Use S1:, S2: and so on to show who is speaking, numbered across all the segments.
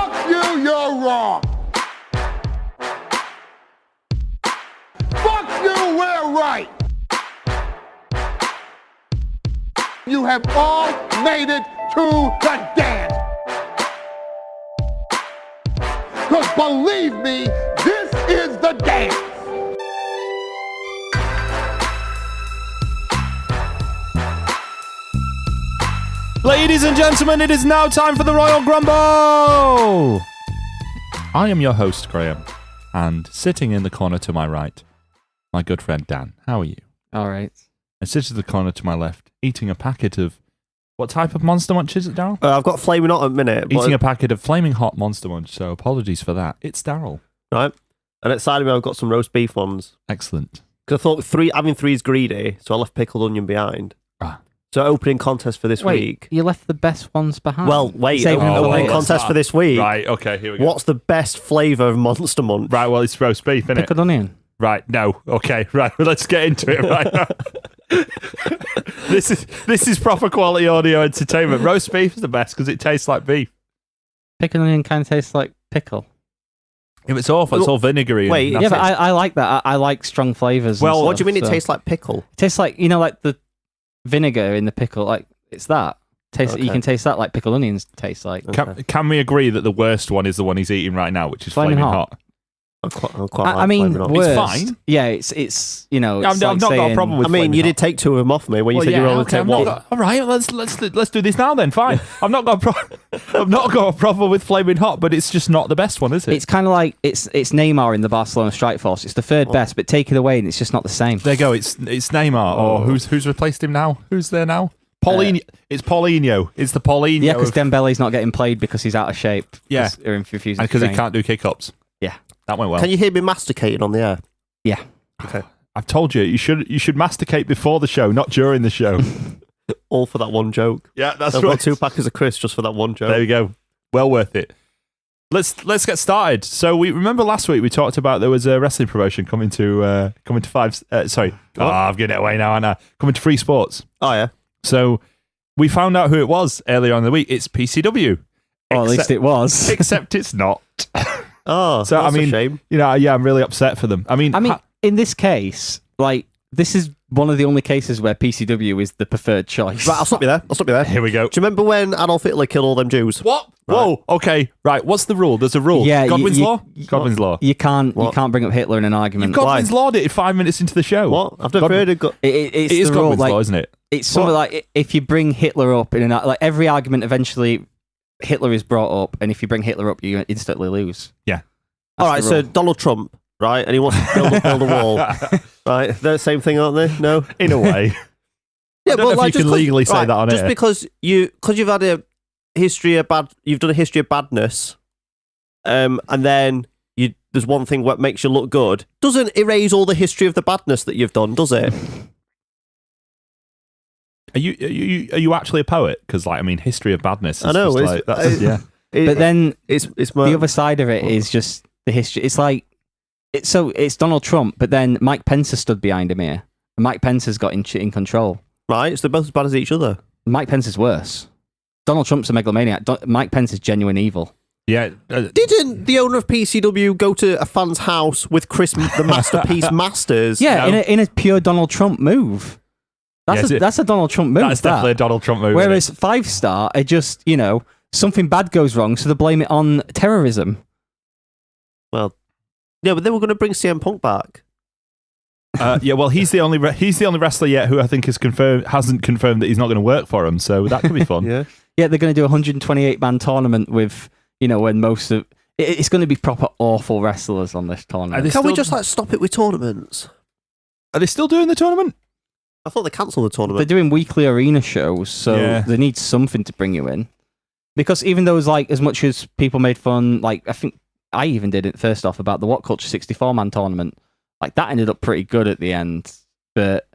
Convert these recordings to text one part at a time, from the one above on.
S1: Fuck you, you're wrong. Fuck you, we're right. You have all made it to the dance. Because believe me, this is the dance.
S2: Ladies and gentlemen, it is now time for the Royal Grumble! I am your host, Graham, and sitting in the corner to my right, my good friend Dan. How are you?
S3: All right.
S2: And sitting in the corner to my left, eating a packet of... What type of Monster Munch is it, Daryl?
S4: I've got Flaming Hot at a minute.
S2: Eating a packet of Flaming Hot Monster Munch, so apologies for that. It's Daryl.
S4: Right. And at side of me, I've got some roast beef ones.
S2: Excellent.
S4: Because I thought having three is greedy, so I left pickled onion behind.
S2: Ah.
S4: So opening contest for this week.
S3: You left the best ones behind.
S4: Well, wait.
S3: Saving them for
S4: Opening
S3: later.
S4: contest for this week.
S2: Right, okay, here we go.
S4: What's the best flavour of Monster Munch?
S2: Right, well, it's roast beef, isn't it?
S3: Pickled onion.
S2: Right, no. Okay, right, well, let's get into it right now. This is proper quality audio entertainment. Roast beef is the best because it tastes like beef.
S3: Pickled onion kind of tastes like pickle.
S2: If it's awful, it's all vinegary.
S4: Wait,
S2: and
S3: Yeah,
S2: that's
S3: but
S2: it.
S3: I like that. I like strong flavours.
S2: Well,
S3: and
S4: What do you mean
S3: stuff,
S4: it
S3: so-
S4: tastes like pickle?
S3: It tastes like, like the vinegar in the pickle. Like, it's that. You
S4: Okay.
S3: can taste that like pickled onions taste like.
S2: Can we agree that the worst one is the one he's eating right now, which is
S3: Flaming
S2: flaming
S3: hot.
S2: hot?
S4: I quite like
S3: I mean,
S4: Flaming Hot.
S3: worst.
S2: It's fine.
S3: Yeah, it's it's
S2: I've
S3: like
S2: not got a
S3: saying-
S2: problem with.
S4: I mean,
S2: flaming
S4: you
S2: hot.
S4: did take two of them off me when you
S2: Well,
S4: said
S2: yeah,
S4: you were only
S2: okay,
S4: take
S2: I'm not
S4: one.
S2: got- all right, let's do this now then. Fine. I've not got I've not got a problem with flaming hot, but it's just not the best one, is it?
S3: It's kind of like it's Neymar in the Barcelona strike force. It's the third best, but take it away and it's just not the same.
S2: There you go. It's Neymar. Or who's replaced him now? Who's there now? Paulinho. It's Paulinho. It's the Paulinho.
S3: Yeah, because Dembele's not getting played because he's out of shape.
S2: Yeah. Because he can't do kick-ups.
S3: Yeah.
S2: That went well.
S4: Can you hear me masticating on the air?
S3: Yeah.
S4: Okay.
S2: I've told you, you should masticate before the show, not during the show.
S4: All for that one joke.
S2: Yeah, that's
S4: I've
S2: right.
S4: got 2 packets of crisps just for that one joke.
S2: There you go. Well worth it. Let's get started. So we remember last week we talked about there was a wrestling promotion coming to five. I'm giving it away now, aren't I? Coming to Free Sports.
S4: Oh, yeah.
S2: So we found out who it was earlier on in the week. It's PCW.
S3: Or at least it was.
S2: Except it's not.
S4: Oh,
S2: So
S4: that's
S2: I mean,
S4: a shame.
S2: I'm really upset for them. I mean,
S3: In this case, like, this is one of the only cases where PCW is the preferred choice.
S4: Right, I'll stop you there.
S2: here we go.
S4: Do you remember when Adolf Hitler killed all them Jews?
S2: What?
S4: Right.
S2: Whoa. Okay. Right. What's the rule? There's a rule.
S3: Yeah,
S2: Godwin's
S3: you-
S2: law. Godwin's law.
S3: You can't
S4: What?
S3: bring up Hitler in an argument.
S2: Godwin's lawed it 5 minutes into the show.
S4: What? I've never heard of...
S3: It's
S2: It is
S3: the rule,
S2: Godwin's
S3: like,
S2: law, isn't it?
S3: it's something like if you bring Hitler up in like every argument, eventually Hitler is brought up, and if you bring Hitler up, you instantly lose.
S2: Yeah.
S4: All right,
S3: the
S4: so
S3: rule.
S4: Donald Trump, right? And he wants to build a wall. Right? They're the same thing, aren't they? No?
S2: In a way.
S4: Yeah,
S2: I don't know if you can legally say that on
S4: just
S2: air.
S4: because you've had a history of you've done a history of badness, and then there's one thing what makes you look good, doesn't erase all the history of the badness that you've done, does it?
S2: Are you actually a poet? Because history of badness. Is
S4: I know,
S2: just
S4: it's-
S2: like, that's, yeah.
S3: But then
S4: It's my
S3: the other side of it is just the history. It's like it's Donald Trump, but then Mike Pence has stood behind him here. And Mike Pence has got in control.
S4: right. So they're both as bad as each other.
S3: Mike Pence is worse. Donald Trump's a megalomaniac. Mike Pence is genuine evil.
S2: Yeah.
S4: Didn't the owner of PCW go to a fan's house with Chris the Masterpiece Masters?
S3: Yeah,
S2: No.
S3: in a pure Donald Trump move. That's a Donald Trump move.
S2: That's definitely a Donald Trump move.
S3: Whereas 5 Star are just, something bad goes wrong, so they blame it on terrorism.
S4: Well, yeah, but they were going to bring CM Punk back.
S2: Yeah, well, he's the only wrestler yet who I think hasn't confirmed that he's not going to work for him. So that could be fun.
S4: Yeah.
S3: Yeah, they're going to do a 128-man tournament with, when most of... It's going to be proper awful wrestlers on this tournament.
S4: Can we just stop it with tournaments?
S2: Are they still doing the tournament?
S4: I thought they cancelled the
S3: They're
S4: tournament.
S3: doing weekly arena shows, so
S2: Yeah.
S3: they need something to bring you in. Because even though as much as people made fun, I think I even did it first off about the What Culture 64-man tournament, that ended up pretty good at the end. But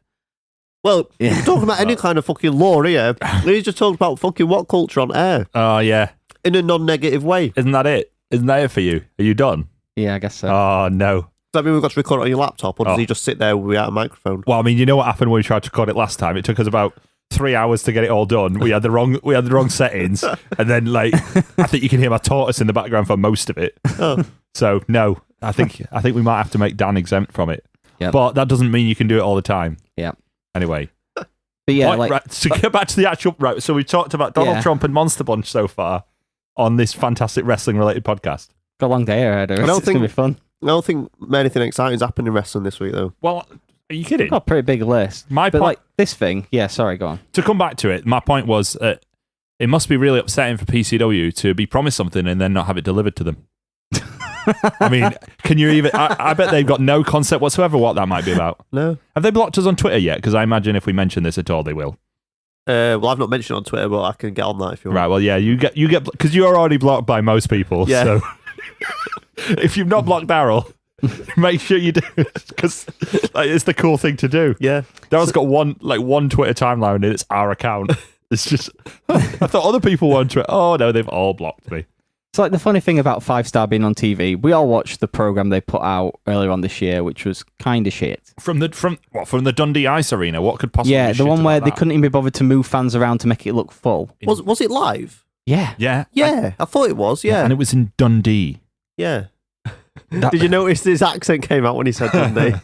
S4: Well,
S3: Yeah.
S4: you're talking about any kind of fucking law here. He's just talking about fucking what culture on air
S2: Oh, yeah.
S4: in a non-negative way. Does
S2: Isn't that it? Isn't that it for you? Are you done?
S3: yeah, I guess so.
S2: Oh, no.
S4: that mean we've got to record it on your laptop, or does
S2: Oh.
S4: he just sit there without a microphone?
S2: Well, you know what happened when we tried to record it last time? It took us about 3 hours to get it all done. We had the wrong settings, and then like I think you can hear my tortoise in the background for most of it.
S4: Oh.
S2: So no, I think we might have to make Dan exempt from it.
S3: Yep.
S2: But that doesn't mean you can do it all the time.
S3: Yeah.
S2: Anyway.
S3: But yeah,
S2: right, so get back to the actual right. So we've talked about Donald Trump and Monster Bunch so far on this fantastic wrestling related podcast.
S3: got a long day ahead of us. It's going to be fun.
S4: I don't think anything exciting's happened in wrestling this week, though.
S2: Well, are you kidding?
S3: Got a pretty big list. But like this thing, sorry, go on.
S2: To come back to it, my point was it must be really upsetting for PCW to be promised something and then not have it delivered to them. I mean, can you even... I bet they've got no concept whatsoever what that might be about.
S4: No.
S2: Have they blocked us on Twitter yet? Because I imagine if we mention this at all, they will.
S4: Well, I've not mentioned it on Twitter, but I can get on that if you want.
S2: Right, well, yeah, you get because you're already blocked by most people.
S4: Yeah.
S2: So if you've not blocked Daryl, make sure you do, because it's the cool thing to do.
S4: Yeah.
S2: Daryl's got one Twitter timeline and it's our account. It's just, I thought other people were on Twitter. Oh no, they've all blocked me.
S3: It's like the funny thing about 5 Star being on TV. We all watched the program they put out earlier on this year, which was kind of shit.
S2: From the Dundee Ice Arena. What could possibly?
S3: Yeah,
S2: be
S3: the
S2: shit
S3: one where
S2: about
S3: they
S2: that?
S3: couldn't even be bothered to move fans around to make it look full.
S4: Was it live?
S3: Yeah.
S2: Yeah,
S4: Yeah, I thought it was. Yeah.
S2: and it was in Dundee.
S4: Yeah. Did you notice his accent came out when he said Dundee?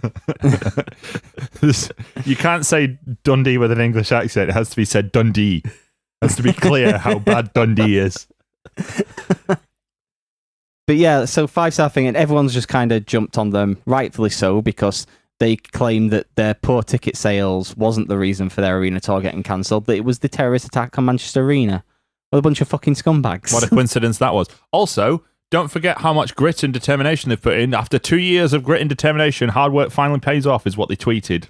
S2: You can't say Dundee with an English accent. It has to be said Dundee. It has to be clear how bad Dundee is.
S3: But yeah, so 5 Star thing, and everyone's just kind of jumped on them, rightfully so, because they claim that their poor ticket sales wasn't the reason for their arena tour getting cancelled, that it was the terrorist attack on Manchester Arena with a bunch of fucking scumbags.
S2: What a coincidence that was. Also, don't forget how much grit and determination they've put in. After 2 years of grit and determination, hard work finally pays off, is what they tweeted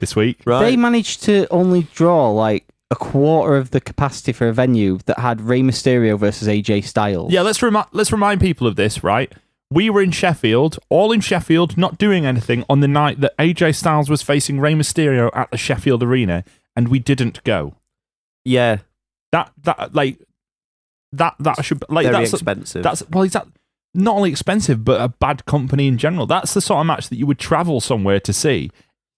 S2: this week.
S4: Right.
S3: They managed to only draw like a quarter of the capacity for a venue that had Rey Mysterio versus AJ Styles.
S2: Yeah, let's remind people of this, right? We were in Sheffield, not doing anything on the night that AJ Styles was facing Rey Mysterio at the Sheffield Arena, and we didn't go.
S4: Yeah.
S2: That should like
S4: Very
S2: that's
S4: expensive.
S2: That's not only expensive, but a bad company in general. That's the sort of match that you would travel somewhere to see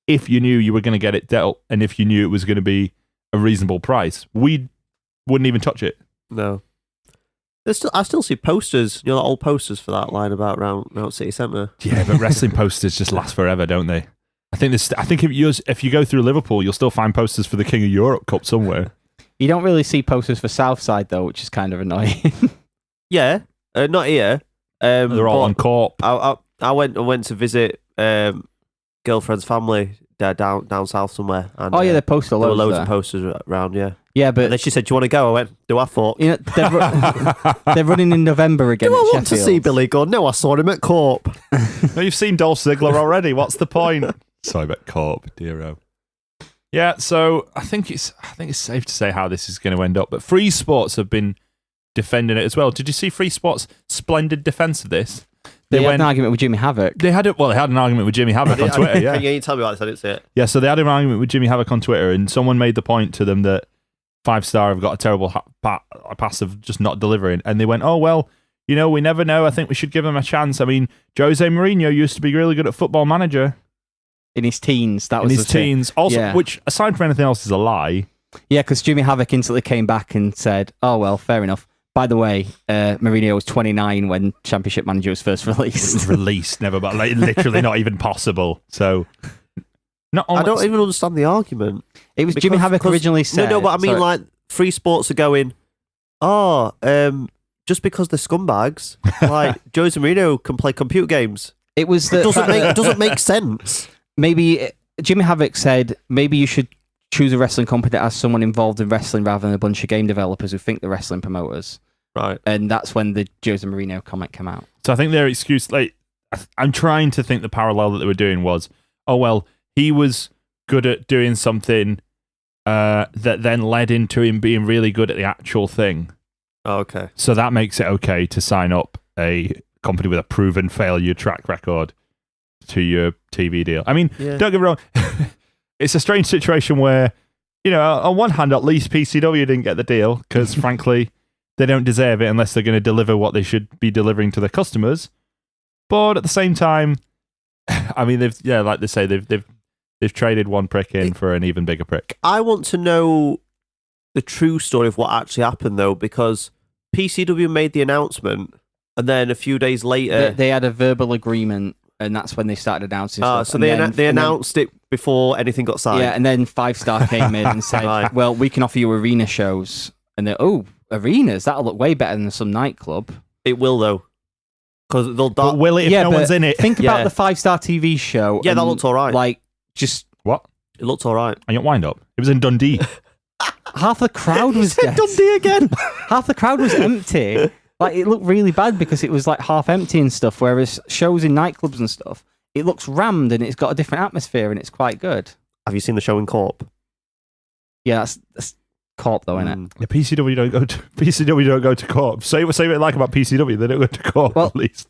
S2: if you knew you were going to get it dealt, and if you knew it was going to be a reasonable price. We wouldn't even touch it.
S4: No. I still see posters, like old posters for that line about around City Centre.
S2: Yeah, but wrestling posters just last forever, don't they? I think if you go through Liverpool, you'll still find posters for the King of Europe Cup somewhere.
S3: You don't really see posters for Southside though, which is kind of annoying.
S4: Yeah, not here.
S2: They're all on Corp.
S4: I went to visit girlfriend's family down south somewhere. And,
S3: they posted
S4: there were
S3: loads
S4: loads
S3: there.
S4: of posters around. Yeah.
S3: Yeah, but
S4: And then she said, "Do you want to go?" I went, "Do I thought?"
S3: you know, they're running in November again.
S4: Do I
S3: at
S4: want to
S3: Sheffield.
S4: see Billy Gunn? No, I saw him at Corp.
S2: No, you've seen Dolph Ziggler already. What's the point? Sorry about Corp, dearo. Yeah, so I think it's safe to say how this is going to end up. But FreeSports have been defending it as well. Did you see FreeSports' splendid defense of this?
S3: They had an argument with Jimmy Havoc.
S2: They had an argument with Jimmy Havoc on Twitter. Yeah,
S4: You tell me about this. I didn't see it.
S2: yeah. So they had an argument with Jimmy Havoc on Twitter, and someone made the point to them that 5 Star have got a terrible pass of just not delivering, and they went, "Oh well, we never know. I think we should give them a chance." I mean, Jose Mourinho used to be really good at Football Manager
S3: In his teens, that
S2: in
S3: was
S2: his
S3: the thing.
S2: teens, also,
S3: Yeah.
S2: which aside from anything else is a lie.
S3: Yeah, because Jimmy Havoc instantly came back and said, "Oh well, fair enough." By the way, Mourinho was 29 when Championship Manager was first released.
S2: Released, never, but literally not even possible. So, not only,
S4: I don't even understand the argument.
S3: It was Jimmy Havoc originally said.
S4: No, but I mean,
S3: sorry.
S4: like, Free Sports are going, just because they're scumbags, like, Jose Mourinho can play computer games.
S3: It was
S4: It
S3: the
S4: doesn't make sense.
S3: maybe Jimmy Havoc said maybe you should choose a wrestling company that has someone involved in wrestling rather than a bunch of game developers who think they're wrestling promoters.
S4: Right.
S3: And that's when the Jose Mourinho comment came out.
S2: So I think their excuse, I'm trying to think the parallel that they were doing was, oh well, he was good at doing something that then led into him being really good at the actual thing.
S4: Oh, okay.
S2: So that makes it okay to sign up a company with a proven failure track record to your TV deal. I mean,
S4: Yeah.
S2: don't get me wrong. It's a strange situation where, on one hand, at least PCW didn't get the deal because, frankly, they don't deserve it unless they're going to deliver what they should be delivering to their customers. But at the same time, I mean, like they say, they've They've traded one prick in for an even bigger prick.
S4: I want to know the true story of what actually happened, though, because PCW made the announcement, and then a few days later...
S3: They had a verbal agreement, and that's when they started announcing stuff.
S4: So they announced it before anything got signed?
S3: Yeah, and then 5 Star came in and said,
S4: Right.
S3: well, we can offer you arena shows. And they're, arenas? That'll look way better than some nightclub.
S4: It will, though. Because they'll...
S2: But will it if no one's in it?
S3: Think about
S4: Yeah.
S3: the 5 Star TV show.
S4: Yeah, that
S3: and,
S4: looked all right.
S3: Like, just...
S2: What?
S4: It looked all right.
S2: I don't wind up. It was in Dundee.
S3: Half the crowd was dead.
S4: Dundee again.
S3: Half the crowd was empty. Like, it looked really bad because it was like half empty and stuff, whereas shows in nightclubs and stuff, it looks rammed and it's got a different atmosphere and it's quite good.
S4: Have you seen the show in Corp?
S3: Yeah, that's Corp though, isn't it?
S2: The PCW don't go to Corp. Say what you like about PCW, they don't go to Corp
S3: Well,
S2: at least.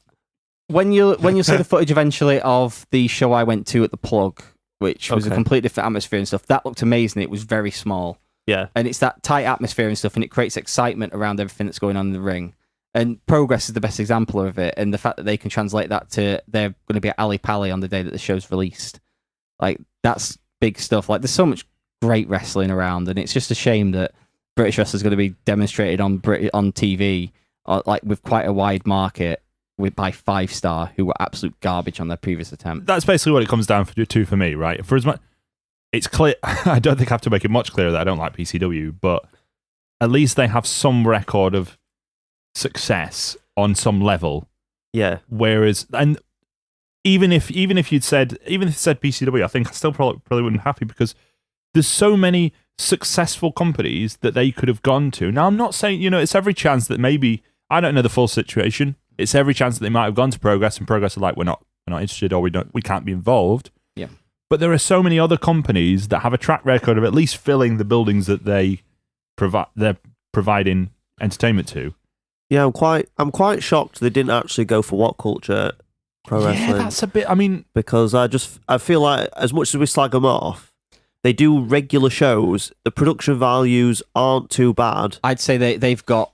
S3: When you see the footage eventually of the show I went to at the Plug, which was a completely different atmosphere and stuff, that looked amazing. It was very small.
S4: Yeah.
S3: And it's that tight atmosphere and stuff, and it creates excitement around everything that's going on in the ring. And Progress is the best example of it, and the fact that they can translate that to they're going to be at Ali Pali on the day that the show's released. Like, that's big stuff. Like, there's so much great wrestling around, and it's just a shame that British wrestling's going to be demonstrated on TV, like with quite a wide market, by 5 Star, who were absolute garbage on their previous attempt.
S2: That's basically what it comes down to for me, right? For as much, it's clear. I don't think I have to make it much clearer that I don't like PCW, but at least they have some record of success on some level.
S4: Yeah.
S2: Whereas, and even if you'd said PCW, I think I still probably wouldn't be happy because there's so many successful companies that they could have gone to. Now, I'm not saying, it's every chance that maybe, I don't know the full situation. It's every chance that they might have gone to Progress and Progress are like, we're not interested, or we can't be involved.
S3: Yeah.
S2: But there are so many other companies that have a track record of at least filling the buildings that they're providing entertainment to.
S4: Yeah, I'm quite shocked they didn't actually go for What Culture Pro Wrestling.
S2: Yeah, that's a bit,
S4: because I feel like as much as we slag them off, they do regular shows. The production values aren't too bad.
S3: I'd say they've got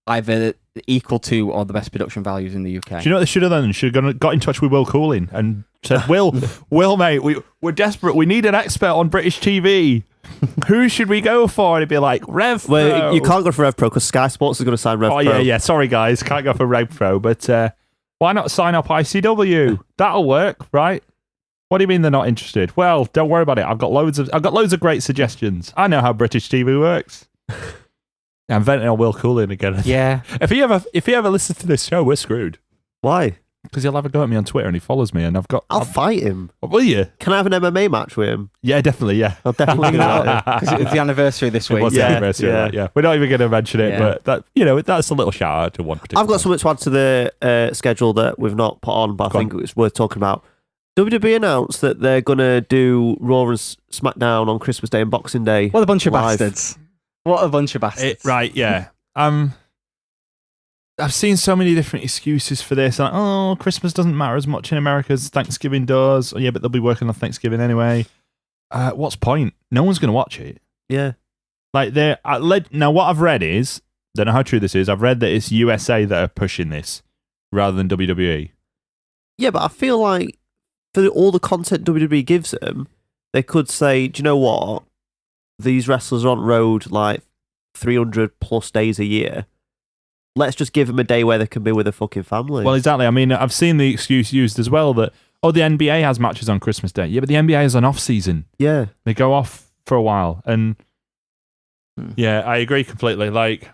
S3: either equal to or the best production values in the UK.
S2: Do you know what they should have done? Should have got in touch with Will Cooling and said, Will, mate, we're desperate. We need an expert on British TV. Who should we go for? And he'd be like, Rev Pro.
S4: Well, you can't go for Rev Pro because Sky Sports is going to sign Rev Pro.
S2: Oh, yeah. Sorry, guys. Can't go for Rev Pro. But why not sign up ICW? That'll work, right? What do you mean they're not interested? Well, don't worry about it. I've got loads of great suggestions. I know how British TV works. I'm venting on Will Cooling again.
S3: Yeah.
S2: If he ever listens to this show, we're screwed.
S4: Why?
S2: Because he'll have a go at me on Twitter and he follows me, and
S4: I'll fight him.
S2: Will you?
S4: Can I have an MMA match with him?
S2: Yeah, definitely. Yeah,
S4: I'll definitely do that.
S3: Because it was the anniversary this week.
S2: It was the anniversary of that, yeah. We're not even going to mention it,
S3: Yeah.
S2: but that's a little shout out to one particular.
S4: I've got something to add to the schedule that we've not put on, but I think it's worth talking about. WWE announced that they're going to do Raw and SmackDown on Christmas Day and Boxing Day.
S3: What a bunch of
S4: live.
S3: bastards. What a bunch of bastards.
S2: Right, yeah. I've seen so many different excuses for this. Like, Christmas doesn't matter as much in America as Thanksgiving does. Oh, yeah, but they'll be working on Thanksgiving anyway. What's point? No one's going to watch it.
S4: Yeah.
S2: Like, now what I've read is, don't know how true this is, I've read that it's USA that are pushing this rather than WWE.
S4: Yeah, but I feel like for all the content WWE gives them, they could say, do you know what? These wrestlers are on road like 300 plus days a year. Let's just give them a day where they can be with their fucking family.
S2: Well, exactly. I mean, I've seen the excuse used as well that, the NBA has matches on Christmas Day. Yeah, but the NBA is an off season.
S4: Yeah.
S2: They go off for a while. And yeah, I agree completely. Like,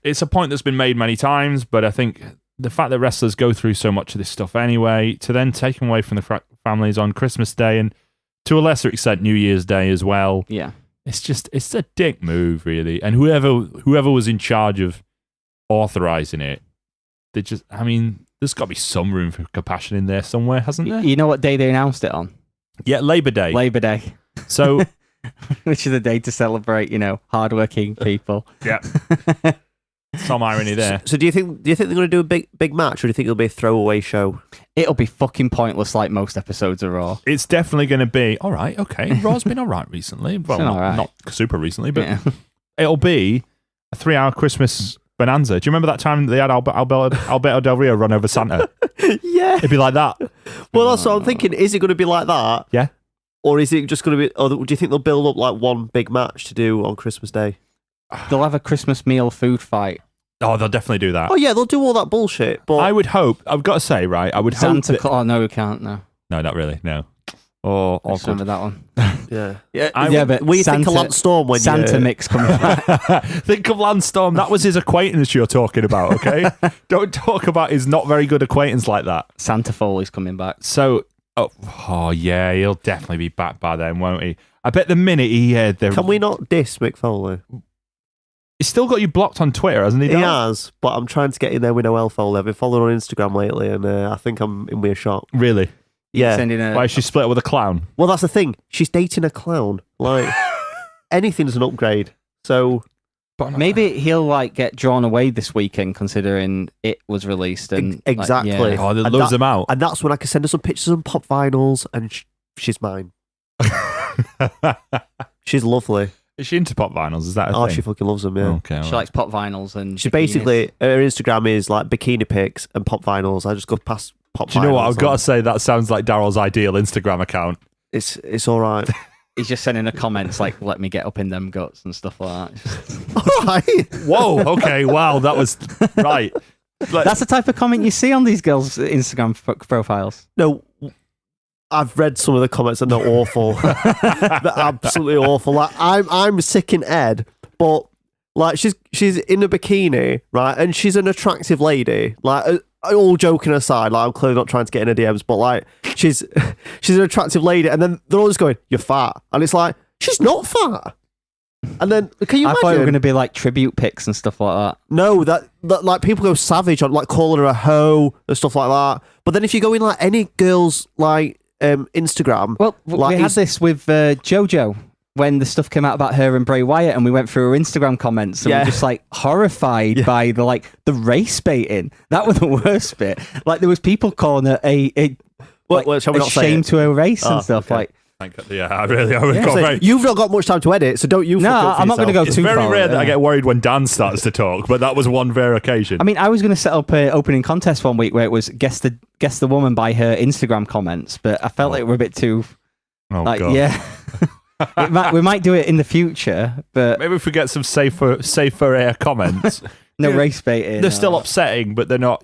S2: it's a point that's been made many times, but I think the fact that wrestlers go through so much of this stuff anyway, to then take them away from the families on Christmas Day and to a lesser extent New Year's Day as well.
S3: Yeah.
S2: It's a dick move, really. And whoever was in charge of authorizing it, there's got to be some room for compassion in there somewhere, hasn't there?
S3: You know what day they announced it on?
S2: Yeah, Labor Day.
S3: Labor Day.
S2: So,
S3: which is a day to celebrate, hardworking people.
S2: Yeah. Some irony there.
S4: So do you think they're going to do a big match, or do you think it'll be a throwaway show?
S3: It'll be fucking pointless, like most episodes of Raw.
S2: It's definitely going to be all right. Okay, Raw's been all right recently. Well, not super recently, but it'll be a 3-hour Christmas bonanza. Do you remember that time they had Alberto Del Rio run over Santa?
S4: Yeah,
S2: it'd be like that.
S4: Well, that's what I'm thinking. Is it going to be like that?
S2: Yeah.
S4: Or is it just going to be? Or do you think they'll build up like one big match to do on Christmas Day?
S3: They'll have a Christmas meal food fight.
S2: Oh, they'll definitely do that.
S4: Oh yeah, they'll do all that bullshit. But
S2: I would hope. I've got to say, right? I would hope.
S3: Santa Claus. Oh, no, we can't. No.
S2: No, not really. No. Oh,
S3: I just remember that one.
S4: yeah,
S3: Yeah, but
S4: we think of Lance Storm when
S3: Santa
S4: you
S3: mix coming back.
S2: Think of Lance Storm. That was his acquaintance you're talking about, okay? Don't talk about his not very good acquaintance like that.
S3: Santa Foley's coming back.
S2: So, oh yeah, he'll definitely be back by then, won't he? I bet the minute he heard the...
S4: Can we not diss Mick Foley?
S2: He's still got you blocked on Twitter, hasn't he?
S4: He
S2: Dan?
S4: has, but I'm trying to get in there with Noel Foley. I've been following on Instagram lately, and I think I'm in with a shot.
S2: Really?
S4: Yeah.
S3: Sending a,
S2: Why is she split up with a clown?
S4: Well, that's the thing. She's dating a clown. Like, anything's an upgrade. So
S3: maybe he'll like get drawn away this weekend, considering it was released and
S4: exactly.
S3: Like,
S2: Oh, that
S4: And
S2: loves him out.
S4: And that's when I can send her some pictures and pop vinyls, and she's mine. She's lovely.
S2: Is she into pop vinyls? Is that a
S4: Oh,
S2: thing?
S4: she fucking loves them, yeah.
S2: Okay.
S3: She likes pop vinyls and
S4: She
S3: bikinis.
S4: basically, her Instagram is like bikini pics and pop vinyls. I just go past pop vinyls.
S2: Do you know what? I've got
S4: on.
S2: to say, that sounds like Daryl's ideal Instagram account.
S4: It's all right.
S3: He's just sending her comments like, "Let me get up in them guts" and stuff like that.
S4: All right.
S2: Whoa, okay, wow, that was... Right.
S3: That's the type of comment you see on these girls' Instagram profiles.
S4: No, I've read some of the comments and they're awful. They're absolutely awful. Like I'm sick in Ed, but like she's in a bikini, right? And she's an attractive lady. Like all joking aside, like I'm clearly not trying to get in her DMs, but like she's an attractive lady, and then they're all just going, "You're fat," and it's like she's not fat. And then can you
S3: I
S4: imagine?
S3: thought it were going to be like tribute pics and stuff like that.
S4: No, that like people go savage on like calling her a hoe and stuff like that. But then if you go in like any girl's like Instagram,
S3: Well,
S4: like
S3: we had this with JoJo when the stuff came out about her and Bray Wyatt, and we went through her Instagram comments, and
S4: Yeah.
S3: we're just like horrified by the race baiting. That was the worst bit. Like there was shame
S4: shall we not say
S3: shame
S4: it?
S3: to her race
S4: Oh,
S3: and stuff.
S4: okay.
S3: Like
S2: Yeah, I would
S3: Yeah.
S2: go
S4: So
S2: very...
S4: you've not got much time to edit, so don't you?
S3: No,
S4: fuck up for
S3: I'm not gonna
S4: yourself.
S3: go
S2: It's
S3: too
S2: very
S3: far,
S2: rare that I
S3: yeah.
S2: get worried when Dan starts to talk, but that was one rare occasion.
S3: I mean, I was going to set up an opening contest one week where it was guess the woman by her Instagram comments, but I felt like we're a bit too
S2: oh,
S3: like
S2: God.
S3: yeah. we might do it in the future, but
S2: Maybe if we get some safer air comments.
S3: no
S2: Yeah.
S3: race baiting.
S2: They're still upsetting, but they're not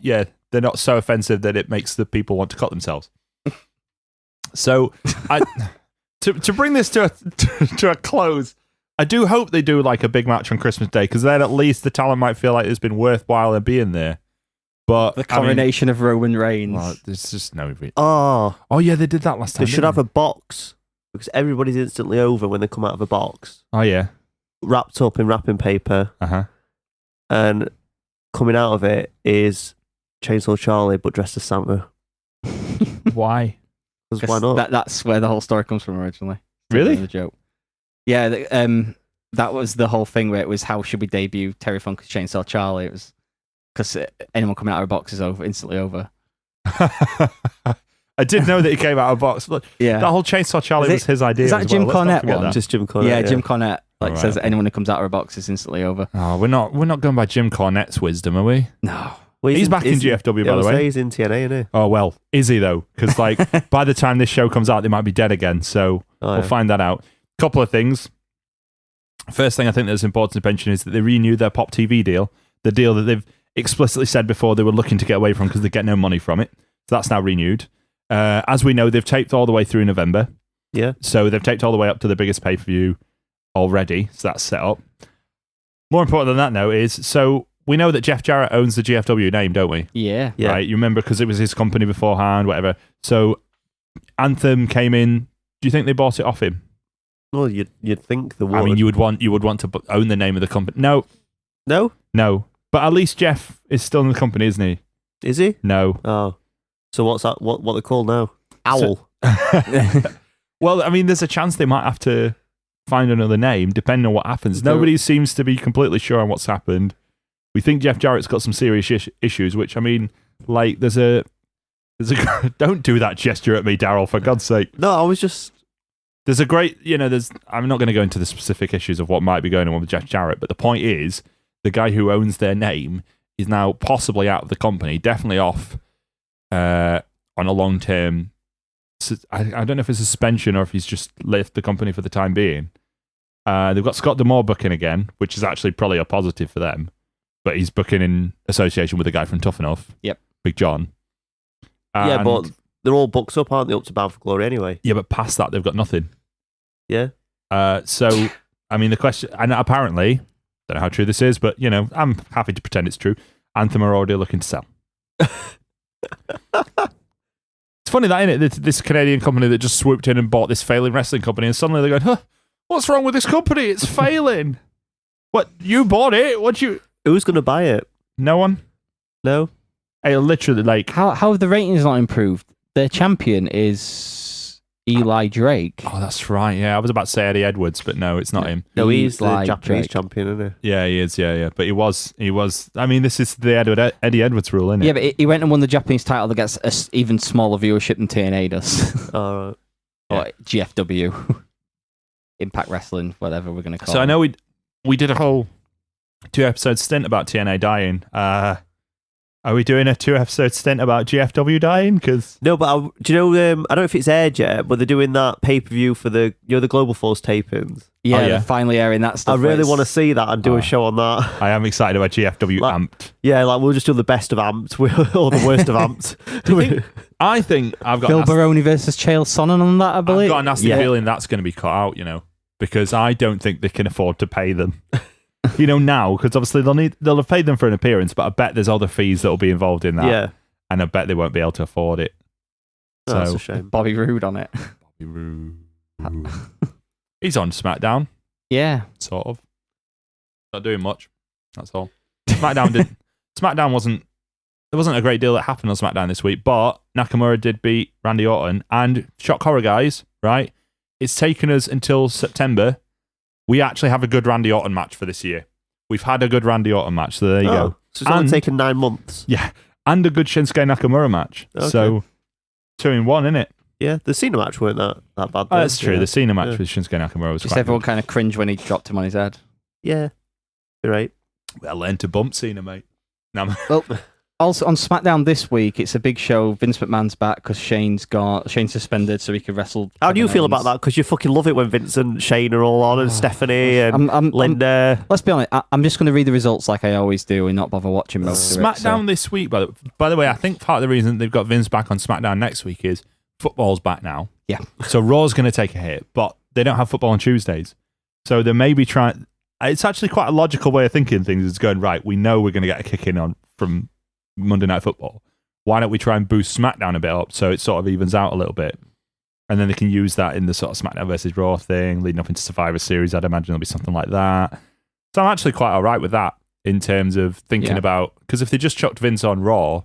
S2: so offensive that it makes the people want to cut themselves. So, to bring this to a close, I do hope they do like a big match on Christmas Day, because then at least the talent might feel like it's been worthwhile in being there. But
S3: The coronation of Roman Reigns.
S2: well, there's just no.
S4: Oh,
S2: Oh yeah, they did that last time.
S4: they should have a box because everybody's instantly over when they come out of a box,
S2: Oh yeah.
S4: wrapped up in wrapping paper,
S2: Uh-huh.
S4: and coming out of it is Chainsaw Charlie but dressed as Santa.
S2: Why?
S4: Because why not?
S3: That's where the whole story comes from originally.
S2: Really?
S3: The joke. Yeah, that was the whole thing where it was how should we debut Terry Funk as Chainsaw Charlie? It was because anyone coming out of a box is instantly over.
S2: I did know that he came out of a box. Look,
S3: Yeah.
S2: that whole Chainsaw Charlie was his idea.
S3: is that
S2: as
S3: Jim
S2: well. Let's not
S3: Cornette
S2: forget
S3: one?
S2: that.
S4: Just Jim Cornette.
S3: Yeah, Jim Cornette
S2: Alright,
S3: says that
S2: okay.
S3: anyone who comes out of a box is instantly over.
S2: Oh, we're not going by Jim Cornette's wisdom, are we?
S3: No.
S4: Well,
S2: He's back in GFW, by the way.
S4: He's in TNA, isn't he?
S2: Oh well, is he though? Because like by the time this show comes out, they might be dead again. So
S4: Oh,
S2: we'll
S4: yeah.
S2: find that out. Couple of things. First thing I think that's important to mention is that they renewed their Pop TV deal, the deal that they've explicitly said before they were looking to get away from because they get no money from it. So that's now renewed. As we know, they've taped all the way through November.
S4: Yeah.
S2: So they've taped all the way up to the biggest pay-per-view already. So that's set up. More important than that, though, is so we know that Jeff Jarrett owns the GFW name, don't we?
S3: Yeah.
S4: Yeah.
S2: Right? You remember because it was his company beforehand, whatever. So Anthem came in. Do you think they bought it off him?
S4: Well, you'd think the would.
S2: I mean, you would want to own the name of the company. No,
S4: No?
S2: but at least Jeff is still in the company, isn't he?
S4: Is he?
S2: No.
S4: Oh. So what's that? What they're called now? Owl.
S2: Well, I mean, there's a chance they might have to find another name depending on what happens.
S3: There-
S2: Nobody seems to be completely sure on what's happened. We think Jeff Jarrett's got some serious issues, which I mean, like there's a don't do that gesture at me, Daryl, for God's sake.
S4: No, I was just.
S2: There's a great, I'm not going to go into the specific issues of what might be going on with Jeff Jarrett, but the point is, the guy who owns their name is now possibly out of the company, definitely off on a long-term I don't know if it's a suspension or if he's just left the company for the time being. They've got Scott D'Amore booking again, which is actually probably a positive for them. But he's booking in association with the guy from Tough Enough.
S3: Yep.
S2: Big John.
S4: Yeah, but they're all booked up, aren't they, up to Bound for Glory anyway?
S2: Yeah, but past that, they've got nothing.
S4: Yeah.
S2: So, I mean, the question, and apparently, don't know how true this is, but, you know, I'm happy to pretend it's true. Anthem are already looking to sell. It's funny that, isn't it? This Canadian company that just swooped in and bought this failing wrestling company, and suddenly they're going, huh, what's wrong with this company? It's failing. What? You bought it?
S4: Who's going to buy it?
S2: No one?
S4: No.
S2: I literally, like...
S3: How have the ratings not improved? Their champion is Eli Drake.
S2: Oh, that's right. Yeah, I was about to say Eddie Edwards, but no, it's not him.
S4: No, he's the
S3: Eli
S4: Japanese
S3: Drake.
S4: champion, isn't
S2: Yeah, he is. Yeah. But he was. I mean, this is the Eddie Edwards rule, isn't it?
S3: Yeah, but he went and won the Japanese title that gets an even smaller viewership than TNA does.
S4: he? All right.
S3: Or GFW. Impact Wrestling, whatever we're going to call it.
S2: So I know we did a whole 2-episode stint about TNA dying. Are we doing a 2-episode stint about GFW dying? Because
S4: No, but do you know, I don't know if it's aired yet, but they're doing that pay-per-view for the Global Force tapings.
S3: Yeah,
S2: Oh, yeah.
S3: they're finally airing that
S4: I
S3: stuff.
S4: really want to see that and do a show on that.
S2: I am excited about GFW
S4: Like-
S2: Amped.
S4: Yeah, like we'll just do the best of Amped or the worst of Amped.
S2: I think I've got
S3: Phil
S2: a nasty,
S3: Baroni versus Chael Sonnen on that, I
S2: I've
S3: believe.
S2: got a nasty
S4: Yeah.
S2: feeling that's going to be cut out, you know, because I don't think they can afford to pay them. You know, now, because obviously they'll have paid them for an appearance, but I bet there's other fees that will be involved in that.
S4: Yeah.
S2: And I bet they won't be able to afford it.
S4: Oh, that's
S2: So-
S4: a shame.
S3: Bobby Roode on it.
S2: He's on SmackDown,
S3: Yeah.
S2: sort of. Not doing much. That's all. SmackDown wasn't. There wasn't a great deal that happened on SmackDown this week, but Nakamura did beat Randy Orton, and shock horror, guys. Right? It's taken us until September. We actually have a good Randy Orton match for this year. We've had a good Randy Orton match, so there you go.
S4: So it's only
S2: And-
S4: taken 9 months.
S2: Yeah, and a good Shinsuke Nakamura match.
S4: Okay.
S2: So 2 in 1, innit?
S4: Yeah, the Cena match weren't that bad.
S2: Oh, that's true.
S4: Yeah.
S2: The Cena match
S4: Yeah.
S2: with Shinsuke Nakamura was
S3: Just
S2: quite
S3: everyone
S2: good.
S3: kind of cringed when he dropped him on his head.
S4: Yeah, you're right.
S2: Well, learn to bump Cena, mate. No,
S3: Well, also on SmackDown this week, it's a big show. Vince McMahon's back because Shane's suspended so he could wrestle.
S4: How do you
S3: Kevin
S4: feel
S3: Owens.
S4: about that? Because you fucking love it when Vince and Shane are all on, and Stephanie and
S3: I'm-
S4: Linda.
S3: Let's be honest. I'm just going to read the results like I always do and not bother watching most of it.
S2: SmackDown this week, by the way, I think part of the reason they've got Vince back on SmackDown next week is football's back now.
S3: Yeah.
S2: So Raw's going to take a hit, but they don't have football on Tuesdays. So they may be trying. It's actually quite a logical way of thinking things. It's going, right, we know we're going to get a kick in on from Monday Night Football. Why don't we try and boost SmackDown a bit up so it sort of evens out a little bit? And then they can use that in the sort of SmackDown versus Raw thing, leading up into Survivor Series. I'd imagine there'll be something like that. So I'm actually quite all right with that in terms of thinking
S3: Yeah.
S2: about, because if they just chucked Vince on Raw,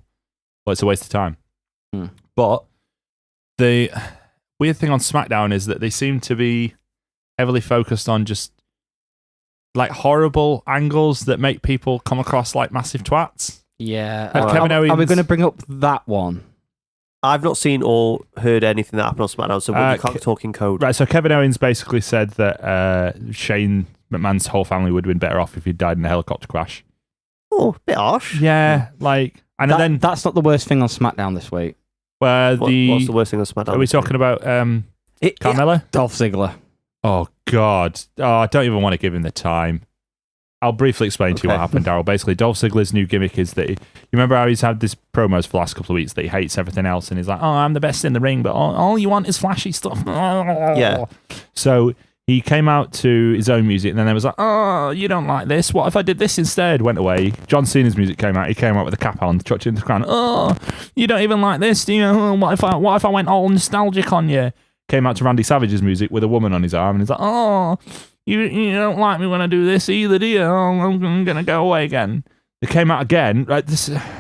S2: well, it's a waste of time. But the weird thing on SmackDown is that they seem to be heavily focused on just like horrible angles that make people come across like massive twats.
S3: Yeah.
S2: Like Kevin
S3: Are we
S2: Owens-
S3: going to bring up that one?
S4: I've not seen or heard anything that happened on SmackDown, so you can't talk in code.
S2: Right, so Kevin Owens basically said that Shane McMahon's whole family would have been better off if he'd died in a helicopter crash.
S4: Oh, a bit harsh.
S2: Yeah, like, and then
S3: That's not the worst thing on SmackDown this week.
S2: where
S4: What's the worst thing on SmackDown?
S2: are we talking about Carmella?
S3: Dolph Ziggler.
S2: Oh God! Oh, I don't even want to give him the time. I'll briefly explain to you what
S4: Okay.
S2: happened, Daryl. Basically, Dolph Ziggler's new gimmick is that you remember how he's had this promos for the last couple of weeks that he hates everything else and he's like, "Oh, I'm the best in the ring, but all you want is flashy stuff."
S4: Yeah.
S2: So he came out to his own music, and then there was like, "Oh, you don't like this? What if I did this instead?" Went away. John Cena's music came out. He came out with a cap on, chucked it in the crown. "Oh, you don't even like this? Do you know what if I went all nostalgic on you?" Came out to Randy Savage's music with a woman on his arm, and he's like, "Oh, you don't like me when I do this either, do you? Oh, I'm gonna go away again." They came out again. Right,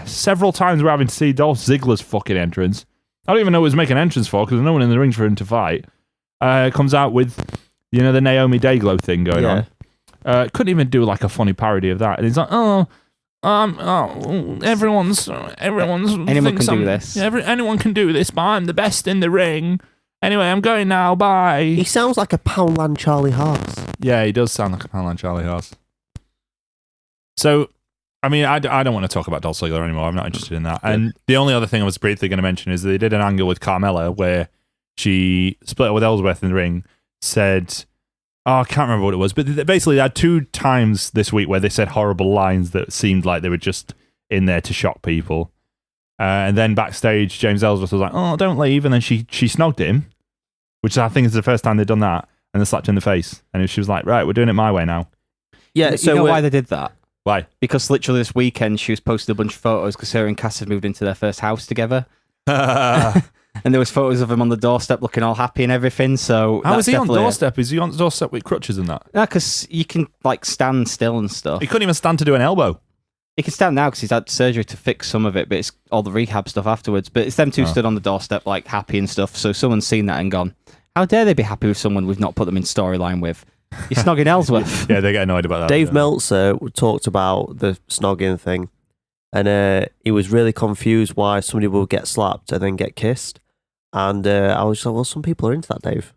S2: several times we're having to see Dolph Ziggler's fucking entrance. I don't even know what he's making entrance for because there's no one in the ring for him to fight. Comes out with, the Naomi Dayglow thing going on. Couldn't even do like a funny parody of that. And he's like, everyone's
S3: Anyone
S2: thinks
S3: can do
S2: I'm-
S3: this.
S2: Anyone can do this, but I'm the best in the ring. Anyway, I'm going now. Bye.
S4: He sounds like a Poundland Charlie Haas.
S2: Yeah, he does sound like a Poundland Charlie Horse. So, I mean, I don't want to talk about Dolph Ziggler anymore. I'm not interested in that. And the only other thing I was briefly going to mention is they did an angle with Carmella where she split up with Ellsworth in the ring, said, oh, I can't remember what it was, but basically they had 2 times this week where they said horrible lines that seemed like they were just in there to shock people. And then backstage, James Ellsworth was like, oh, don't leave. And then she snogged him, which I think is the first time they'd done that, and then slapped him in the face. And she was like, right, we're doing it my way now.
S4: Yeah, so
S3: you know why they did that?
S2: Why?
S3: Because literally this weekend she was posting a bunch of photos because her and Cass had moved into their first house together. And there was photos of him on the doorstep looking all happy and everything. So
S2: how is he on the doorstep? Is he on the doorstep with crutches and that?
S3: Yeah, because you can like stand still and stuff.
S2: He couldn't even stand to do an elbow.
S3: He can stand now because he's had surgery to fix some of it, but it's all the rehab stuff afterwards. But it's them two stood on the doorstep like happy and stuff. So someone's seen that and gone, how dare they be happy with someone we've not put them in storyline with? You're snogging Ellsworth.
S2: Yeah, they get annoyed about that.
S4: Dave Meltzer talked about the snogging thing, and he was really confused why somebody will get slapped and then get kissed. And I was just like, well, some people are into that, Dave.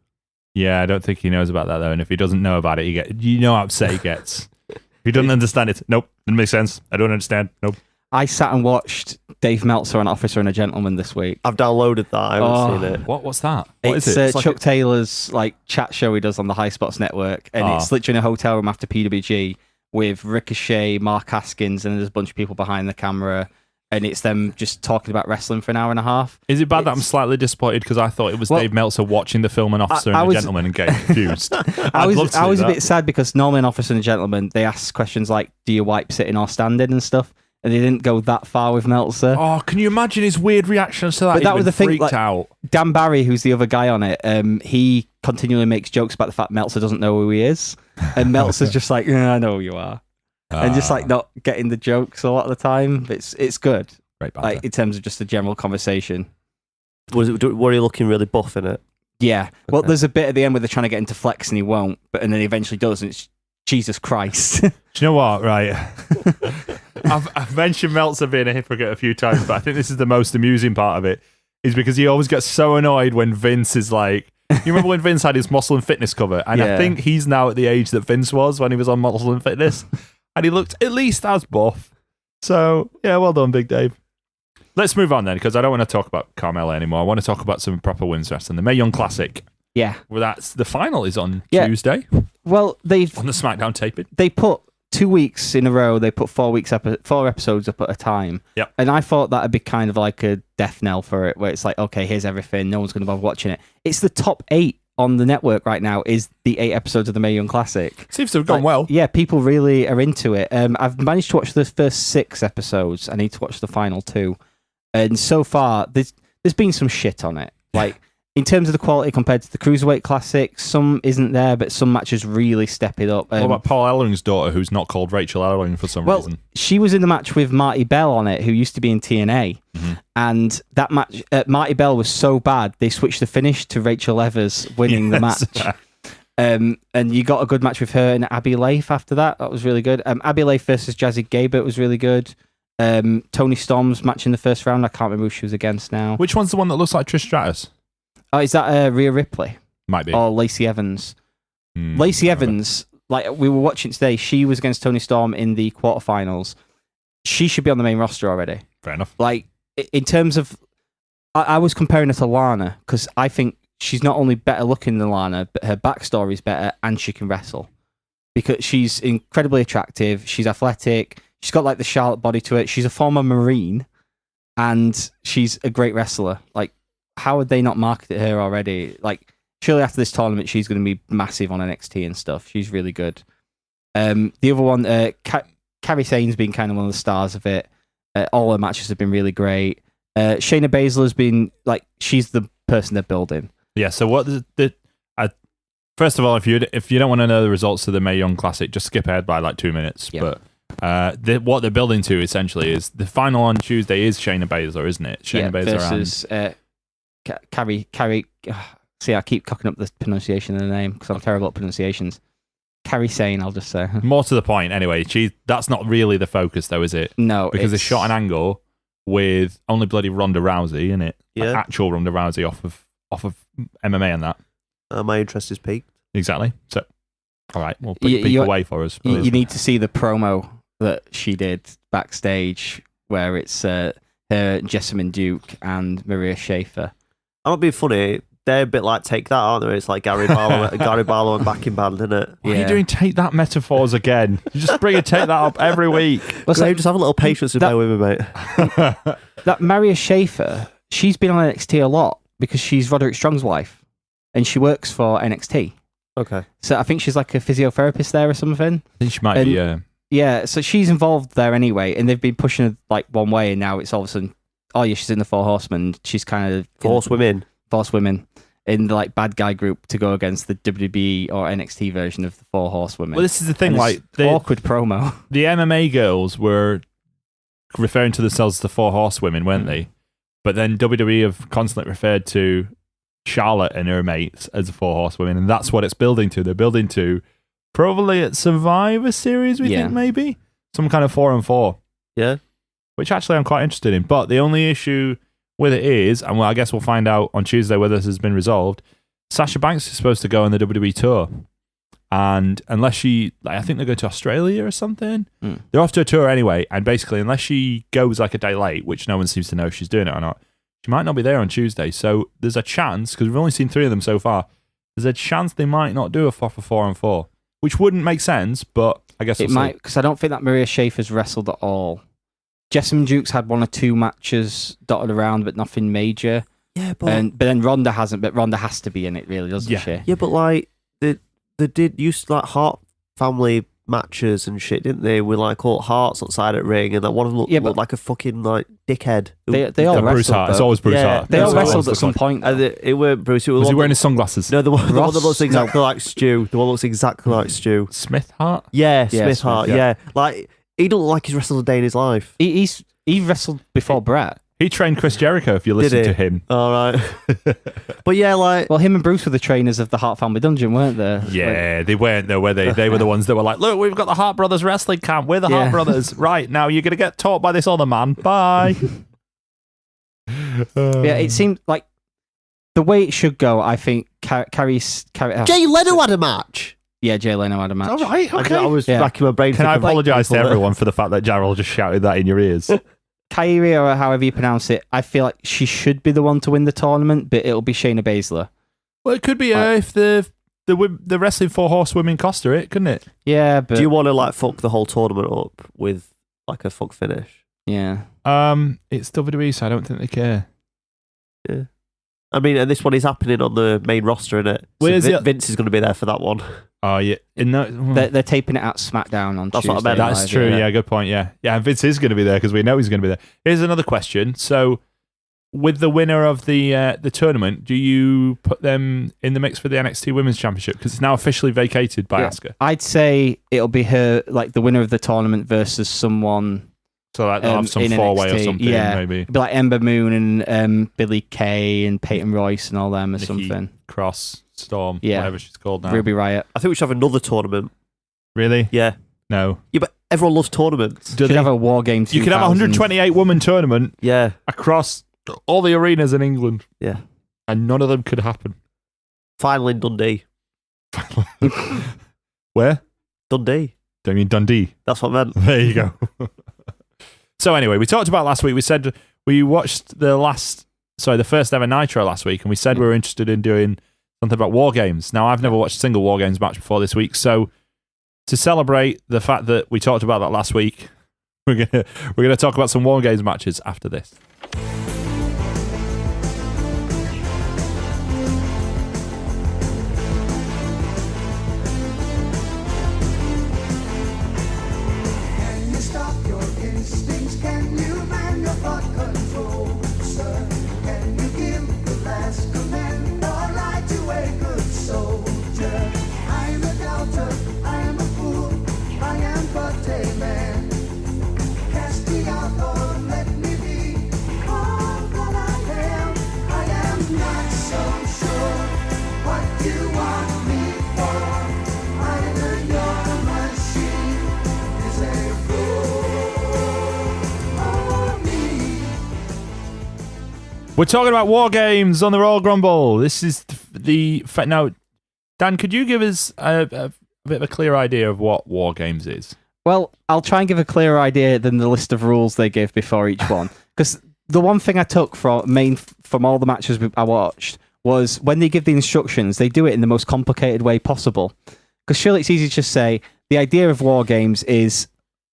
S2: Yeah, I don't think he knows about that though. And if he doesn't know about it, you know how upset he gets. If he doesn't understand it, nope, didn't make sense. I don't understand. Nope.
S3: I sat and watched Dave Meltzer on Officer and a Gentleman this week.
S4: I've downloaded that. I haven't seen it.
S2: What's that? What
S3: it's
S2: is it?
S3: It's Chuck Taylor's like chat show he does on the High Spots Network, and it's literally in a hotel room after PWG with Ricochet, Mark Haskins, and there's a bunch of people behind the camera, and it's them just talking about wrestling for an hour and a half.
S2: Is it bad that I'm slightly disappointed because I thought it was Dave Meltzer watching the film An Officer and a Gentleman and getting confused?
S3: I was a bit sad because normally in Officer and a Gentleman they ask questions like, do you wipe sitting or standing and stuff? And they didn't go that far with Meltzer.
S2: Oh, can you imagine his weird reactions to that?
S3: But that was the thing.
S2: Freaked out.
S3: Dan Barry, who's the other guy on it, he continually makes jokes about the fact Meltzer doesn't know who he is, and Meltzer's just like, yeah, I know who you are, and just like not getting the jokes a lot of the time. It's good,
S2: Great banter.
S3: like in terms of just the general conversation.
S4: Were you looking really buff in it?
S3: Yeah. Well, there's a bit at the end where they're trying to get into flex and he won't, and then he eventually does, and it's Jesus Christ.
S2: Do you know what? Right. I've mentioned Meltzer being a hypocrite a few times, but I think this is the most amusing part of it, is because he always gets so annoyed when Vince is like, you remember when Vince had his Muscle and Fitness cover? And I think he's now at the age that Vince was when he was on Muscle and Fitness, and he looked at least as buff. So, yeah, well done, Big Dave. Let's move on then, because I don't want to talk about Carmella anymore. I want to talk about some proper women's wrestling. The Mae Young Classic.
S3: Yeah.
S2: Well, the final is on Tuesday.
S3: Well,
S2: on the SmackDown taping.
S3: They put 2 weeks in a row, they put 4 episodes up at a time.
S2: Yep.
S3: And I thought that would be kind of like a death knell for it, where it's like, okay, here's everything, no one's going to bother watching it. It's the top 8 on the network right now, is the 8 episodes of the Mae Young Classic.
S2: Seems to have gone well.
S3: Yeah, people really are into it. I've managed to watch the first 6 episodes. I need to watch the final 2. And so far, there's been some shit on it. Like, in terms of the quality compared to the Cruiserweight Classic, some isn't there, but some matches really step it up.
S2: What about Paul Ellering's daughter, who's not called Rachel Ellering for some reason?
S3: She was in the match with Marty Bell on it, who used to be in TNA. Mm-hmm. And that match, Marty Bell was so bad, they switched the finish to Rachel Evers winning the match. And you got a good match with her and Abby Leif after that. That was really good. Abby Leif versus Jazzy Gabert was really good. Tony Storm's match in the first round, I can't remember who she was against now.
S2: Which one's the one that looks like Trish Stratus?
S3: Oh, is that Rhea Ripley?
S2: Might be.
S3: Or Lacey Evans. Lacey Evans, like we were watching today, she was against Tony Storm in the quarterfinals. She should be on the main roster already.
S2: Fair enough.
S3: Like, in terms of... I was comparing her to Lana, because I think she's not only better looking than Lana, but her backstory is better, and she can wrestle. Because she's incredibly attractive, she's athletic, she's got like the Charlotte body to it, she's a former Marine, and she's a great wrestler. Like, how would they not market her already? Like, surely after this tournament, she's going to be massive on NXT and stuff. She's really good. The other one, Kairi Sane's been kind of one of the stars of it. All her matches have been really great. Shayna Baszler's been, like, she's the person they're building.
S2: Yeah, so what first of all, if you don't want to know the results of the Mae Young Classic, just skip ahead by like 2 minutes. Yep. But what they're building to, essentially, is the final on Tuesday is Shayna Baszler, isn't it? Shayna Baszler
S3: versus... Carrie. See, I keep cocking up the pronunciation of the name because I'm terrible at pronunciations. Kairi Sane, I'll just say.
S2: More to the point, anyway. That's not really the focus, though, is it?
S3: No,
S2: because they shot an angle with only bloody Ronda Rousey in it, like actual Ronda Rousey off of MMA and that.
S4: My interest is peaked.
S2: Exactly. So, all right, we'll put people away for us.
S3: You need to see the promo that she did backstage, where it's her, Jessamine Duke, and Maria Schaefer.
S4: I'm not being funny. they're a bit like Take That, aren't they? It's like Gary Barlow and backing band, isn't it?
S2: Why are you doing Take That metaphors again? You just bring a Take That up every week.
S4: Graham, just have a little patience with bear with me, mate.
S3: That Maria Schaefer, she's been on NXT a lot because she's Roderick Strong's wife, and she works for NXT.
S4: Okay.
S3: So I think she's like a physiotherapist there or something.
S2: I think she might be.
S3: Yeah, so she's involved there anyway, and they've been pushing her like one way, and now it's all of a sudden, oh yeah, she's in the Four Horsemen. She's kind of
S4: Force Women
S3: in the like bad guy group to go against the WWE or NXT version of the Four Horsewomen.
S2: Well, this is the thing,
S3: And
S2: like
S3: it's awkward promo.
S2: The MMA girls were referring to themselves as the Four Horsewomen, weren't they? But then WWE have constantly referred to Charlotte and her mates as the Four Horsewomen, and that's what it's building to. They're building to probably at Survivor Series, we think, maybe? Some kind of 4-on-4.
S4: Yeah.
S2: Which actually I'm quite interested in. But the only issue with it is, and I guess we'll find out on Tuesday whether this has been resolved, Sasha Banks is supposed to go on the WWE tour. And unless she, I think they're going to Australia or something. They're off to a tour anyway. And basically, unless she goes like a day late, which no one seems to know if she's doing it or not, she might not be there on Tuesday. So there's a chance, because we've only seen 3 of them so far, there's a chance they might not do a 4-on-4, which wouldn't make sense, but I guess
S3: it might, because I don't think that Maria Schaefer's wrestled at all. Jessamine Dukes had 1 or 2 matches dotted around, but nothing major.
S4: Yeah, but
S3: then Ronda hasn't, but Ronda has to be in it, really, doesn't she?
S4: Yeah, but like they did used to like Hart family matches and shit, didn't they? With like all Harts outside at ring, and that one of them looked like a fucking like dickhead.
S3: They all wrestled.
S2: Bruce Hart. It's always Bruce Hart.
S3: They all wrestled at some point.
S4: It weren't Bruce.
S2: Was he wearing his sunglasses?
S4: No, the one that looks exactly like Stu. The one that looks exactly like Stu.
S2: Smith Hart?
S4: Yeah, Smith Hart. Yeah, like he don't look like he's wrestled a day in his life.
S3: He wrestled before Brett.
S2: He trained Chris Jericho, if you listen to him.
S4: All right. But yeah, like...
S3: Well, him and Bruce were the trainers of the Hart Family Dungeon, weren't they?
S2: Yeah, they weren't, though, were they? They were the ones that were like, look, we've got the Hart Brothers wrestling camp. We're the Hart Brothers. Right, now you're going to get taught by this other man. Bye.
S3: Yeah, it seemed like the way it should go, I think, Carrie...
S4: Jay Leno had a match.
S3: Yeah, Jay Leno had a match.
S2: All right, okay.
S4: I was racking my brain.
S2: Can I apologise to everyone for the fact that Jarrell just shouted that in your ears?
S3: Kyrie, or however you pronounce it, I feel like she should be the one to win the tournament, but it'll be Shayna Baszler.
S2: Well, it could be if the wrestling 4 horsewomen cost her it, couldn't it?
S3: Yeah, but...
S4: Do you want to like fuck the whole tournament up with like a fuck finish?
S3: Yeah.
S2: It's WWE, so I don't think they care.
S4: Yeah. I mean, and this one is happening on the main roster, isn't it? So Vince is going to be there for that one.
S2: Oh, yeah.
S3: They're taping it at SmackDown on Tuesday.
S4: What I meant.
S2: That's true. Yeah, good point. Yeah. And Vince is going to be there because we know he's going to be there. Here's another question. So, with the winner of the tournament, do you put them in the mix for the NXT Women's Championship? Because it's now officially vacated by Asuka.
S3: I'd say it'll be her, like the winner of the tournament versus someone.
S2: So like they'll have some 4-way or something, maybe.
S3: It'd be like Ember Moon and Billie Kay and Peyton Royce and all them or
S2: Nikki
S3: something.
S2: Cross, Storm, whatever she's called now.
S3: Ruby Riott.
S4: I think we should have another tournament.
S2: Really?
S4: Yeah.
S2: No.
S4: Yeah, but everyone loves tournaments.
S3: Should have a WarGames.
S2: You could have a 128-woman tournament across all the arenas in England.
S4: Yeah.
S2: And none of them could happen.
S4: Final in Dundee.
S2: Where?
S4: Dundee.
S2: Don't you mean Dundee?
S4: That's what I meant.
S2: There you go. So anyway, we talked about last week. We said we watched the first ever Nitro last week, and we said we were interested in doing something about WarGames. Now, I've never watched a single WarGames match before this week, so to celebrate the fact that we talked about that last week, we're gonna talk about some WarGames matches after this. We're talking about WarGames on the Royal Grumble. This is now, Dan, could you give us a bit of a clear idea of what WarGames is?
S3: Well, I'll try and give a clearer idea than the list of rules they gave before each one. Because the one thing I took from all the matches I watched was when they give the instructions, they do it in the most complicated way possible. Because surely it's easy to just say the idea of WarGames is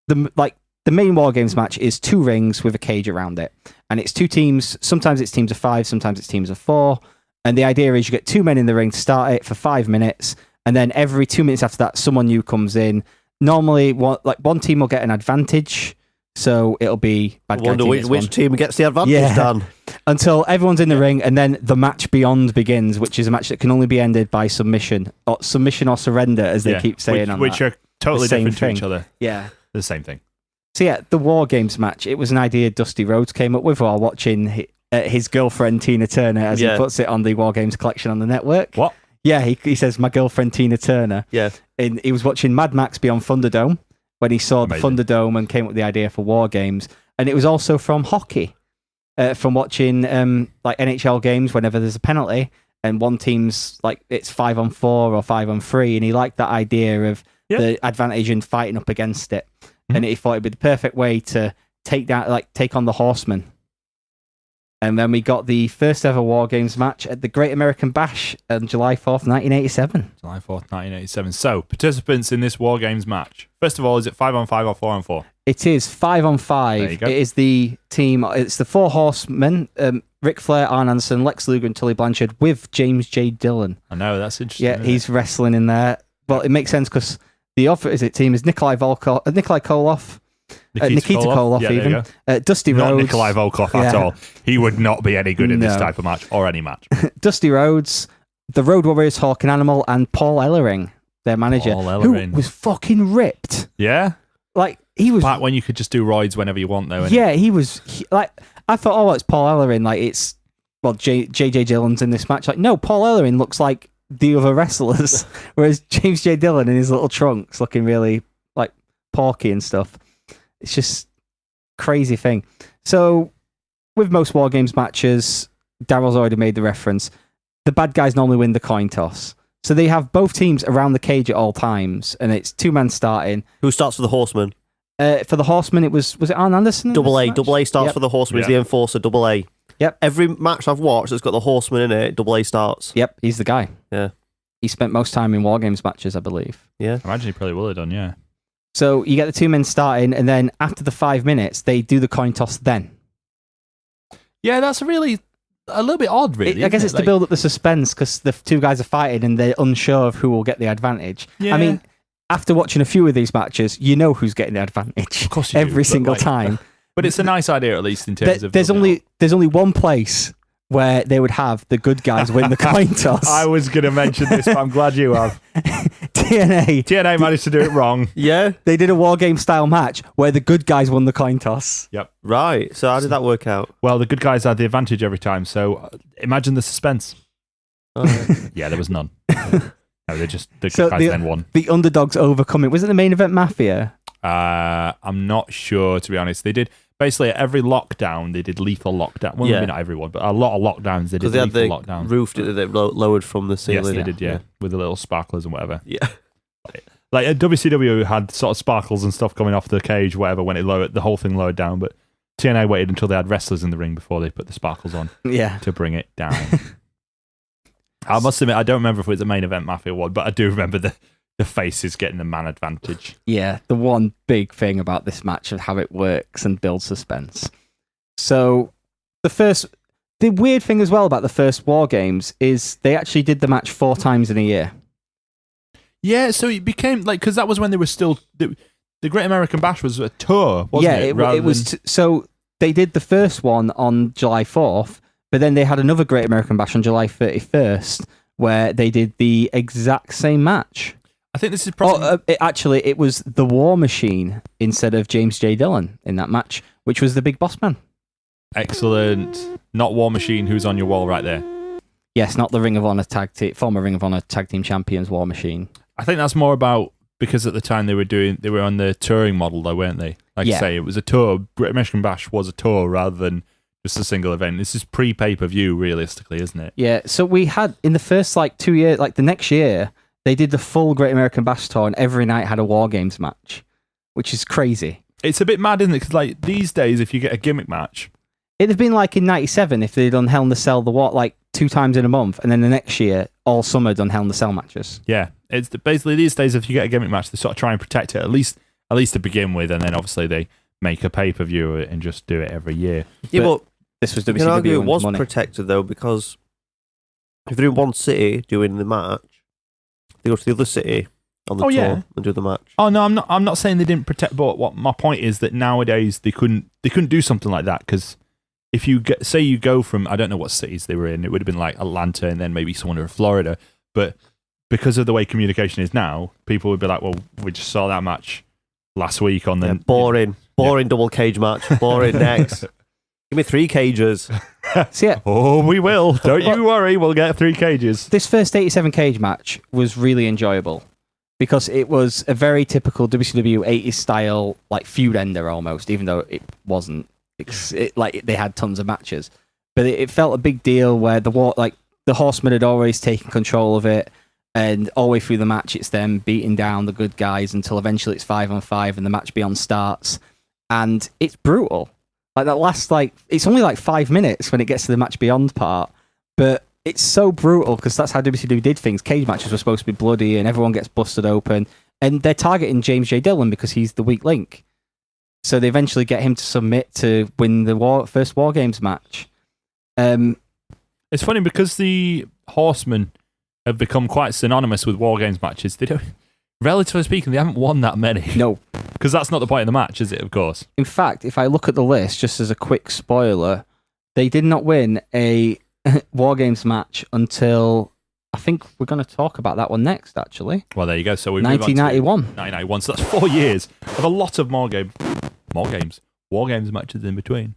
S3: the main WarGames match is 2 rings with a cage around it, and it's 2 teams. Sometimes it's teams of 5, sometimes it's teams of 4. And the idea is you get 2 men in the ring to start it for 5 minutes, and then every 2 minutes after that, someone new comes in. Normally, one team will get an advantage, so it'll be bad guy.
S4: I wonder which team gets the advantage, Dan.
S3: Until everyone's in the ring, and then the match beyond begins, which is a match that can only be ended by submission or surrender, as they keep saying.
S2: Which are totally different to each other.
S3: Yeah,
S2: the same thing.
S3: So yeah, the WarGames match. It was an idea Dusty Rhodes came up with while watching his girlfriend Tina Turner, as he puts it on the WarGames collection on the network.
S2: What?
S3: Yeah, he says my girlfriend Tina Turner.
S4: Yeah,
S3: and he was watching Mad Max Beyond Thunderdome when he saw the Thunderdome and came up with the idea for WarGames. And it was also from hockey, from watching like NHL games whenever there's a penalty and one team's like it's 5-on-4 or 5-on-3, and he liked that idea of the advantage and fighting up against it. Mm-hmm. And he thought it'd be the perfect way to take on the Horsemen. And then we got the first ever WarGames match at the Great American Bash on July 4th, 1987.
S2: July 4th, 1987. So, participants in this WarGames match. First of all, is it 5-on-5 or 4-on-4?
S3: It is 5-on-5.
S2: There you go.
S3: It is the team, it's the Four Horsemen, Ric Flair, Arn Anderson, Lex Luger, and Tully Blanchard with James J. Dillon.
S2: I know, that's interesting.
S3: Yeah, he's wrestling in there. Well, it makes sense because the opposite team is Nikolai Koloff. Nikita Koloff, even. Dusty Rhodes.
S2: Not Nikolai Volkov at all. He would not be any good in this type of match, or any match.
S3: Dusty Rhodes, the Road Warriors, Hawk and Animal, and Paul Ellering, their manager, who was fucking ripped.
S2: Yeah?
S3: Like, he was...
S2: Back when you could just do roids whenever you want, though.
S3: Yeah, he was... I thought, it's Paul Ellering. Like, it's... Well, J.J. Dillon's in this match. Like, no, Paul Ellering looks like the other wrestlers, whereas James J. Dillon in his little trunks looking really, like, porky and stuff. It's just crazy thing. So with most WarGames matches, Daryl's already made the reference. The bad guys normally win the coin toss. So they have both teams around the cage at all times, and it's 2 men starting.
S4: Who starts for the Horsemen?
S3: For the Horsemen, was it Arn Anderson?
S4: Double A starts for the Horsemen. He's the enforcer. Double A.
S3: Yep.
S4: Every match I've watched that's got the Horseman in it, Double A starts.
S3: Yep, he's the guy.
S4: Yeah.
S3: He spent most time in WarGames matches, I believe.
S4: Yeah.
S2: I imagine he probably will have done, yeah.
S3: So you get the 2 men starting, and then after the 5 minutes, they do the coin toss then.
S2: Yeah, that's a little bit odd, really.
S3: I guess it's to build up the suspense because the 2 guys are fighting and they're unsure of who will get the advantage.
S2: Yeah.
S3: I mean, after watching a few of these matches, you know who's getting the advantage.
S2: Of course you
S3: every
S2: do,
S3: single time.
S2: But it's a nice idea, at least, in terms of...
S3: There's only one place where they would have the good guys win the coin toss.
S2: I was going to mention this, but I'm glad you have.
S3: TNA
S2: managed to do it wrong.
S4: Yeah.
S3: They did a WarGame style match where the good guys won the coin toss.
S2: Yep.
S4: Right. So how did that work out?
S2: Well, the good guys had the advantage every time, so imagine the suspense. Yeah, there was none. No, the good guys then won.
S3: The underdogs overcoming. Was it the main event Mafia?
S2: I'm not sure, to be honest. They did... Basically, at every lockdown, they did lethal lockdown. Well, maybe not everyone, but a lot of lockdowns, they did lethal lockdown. Because they had the
S4: roof that they lowered from the ceiling.
S2: Yes, they did, with the little sparklers and whatever.
S4: Yeah.
S2: Like, WCW had sort of sparkles and stuff coming off the cage, whatever, when the whole thing lowered down, but TNA waited until they had wrestlers in the ring before they put the sparkles on to bring it down. I must admit, I don't remember if it was the main event Mafia one, but I do remember the faces getting the man advantage.
S3: Yeah, the one big thing about this match and how it works and builds suspense. So the weird thing as well about the first WarGames is they actually did the match 4 times in a year.
S2: Yeah, so it became like, because that was when they were still the Great American Bash was a tour, wasn't it?
S3: Yeah, it was. So they did the first one on July 4th, but then they had another Great American Bash on July 31st where they did the exact same match.
S2: I think this is probably...
S3: it was the War Machine instead of James J. Dillon in that match, which was the Big Boss Man.
S2: Excellent. Not War Machine, who's on your wall right there.
S3: Yes, not the Ring of Honor former Ring of Honor Tag Team Champions War Machine.
S2: I think that's more about because at the time they were on the touring model though, weren't they? Like you say, it was a tour. Great American Bash was a tour rather than just a single event. This is pre-pay-per-view, realistically, isn't it? Yeah. So we had in the first 2 years, the next year, they did the full Great American Bash tour, and every night had a WarGames match, which is crazy. It's a bit mad, isn't it? Because these days, if you get a gimmick match, it'd have been in '97 if they'd done Hell in the Cell, the War,
S3: 2 times in a month, and then the next year, all summer done Hell in the Cell matches.
S2: Yeah, it's basically these days. If you get a gimmick match, they sort of try and protect it at least to begin with, and then obviously they make a pay-per-view and just do it every year.
S4: Yeah, but
S3: this was
S4: you can argue
S3: WCW
S4: it was
S3: money.
S4: protected though, because if they're in one city doing the match, they go to the other city on the tour and do the match.
S2: Oh no, I'm not saying they didn't protect, but what my point is that nowadays they couldn't do something like that, because if you say you go from, I don't know what cities they were in, it would have been like Atlanta and then maybe someone in Florida, but because of the way communication is now, people would be like, well, we just saw that match last week on the
S4: boring double cage match, boring next. Give me 3 cages.
S3: So yeah,
S2: Oh, we will. Don't you worry. We'll get 3 cages.
S3: this first 87 cage match was really enjoyable because it was a very typical WCW 80s style like feud ender almost, even though it wasn't. Like they had tons of matches, but it felt a big deal where the Horsemen had always taken control of it, and all the way through the match it's them beating down the good guys until eventually it's 5-on-5 and the match beyond starts, and it's brutal. Like that last it's only like 5 minutes when it gets to the match beyond part, but it's so brutal because that's how WCW did things. Cage matches were supposed to be bloody and everyone gets busted open, and they're targeting James J. Dillon because he's the weak link. So they eventually get him to submit to win the first WarGames match.
S2: It's funny because the Horsemen have become quite synonymous with WarGames matches. They don't, relatively speaking, they haven't won that many.
S3: No.
S2: Because that's not the point of the match, is it, of course?
S3: In fact, if I look at the list, just as a quick spoiler, they did not win a WarGames match until, I think we're going to talk about that one next, actually.
S2: Well, there you go. So we
S3: 1991.
S2: 1991. So that's 4 years of a lot of WarGames matches in between.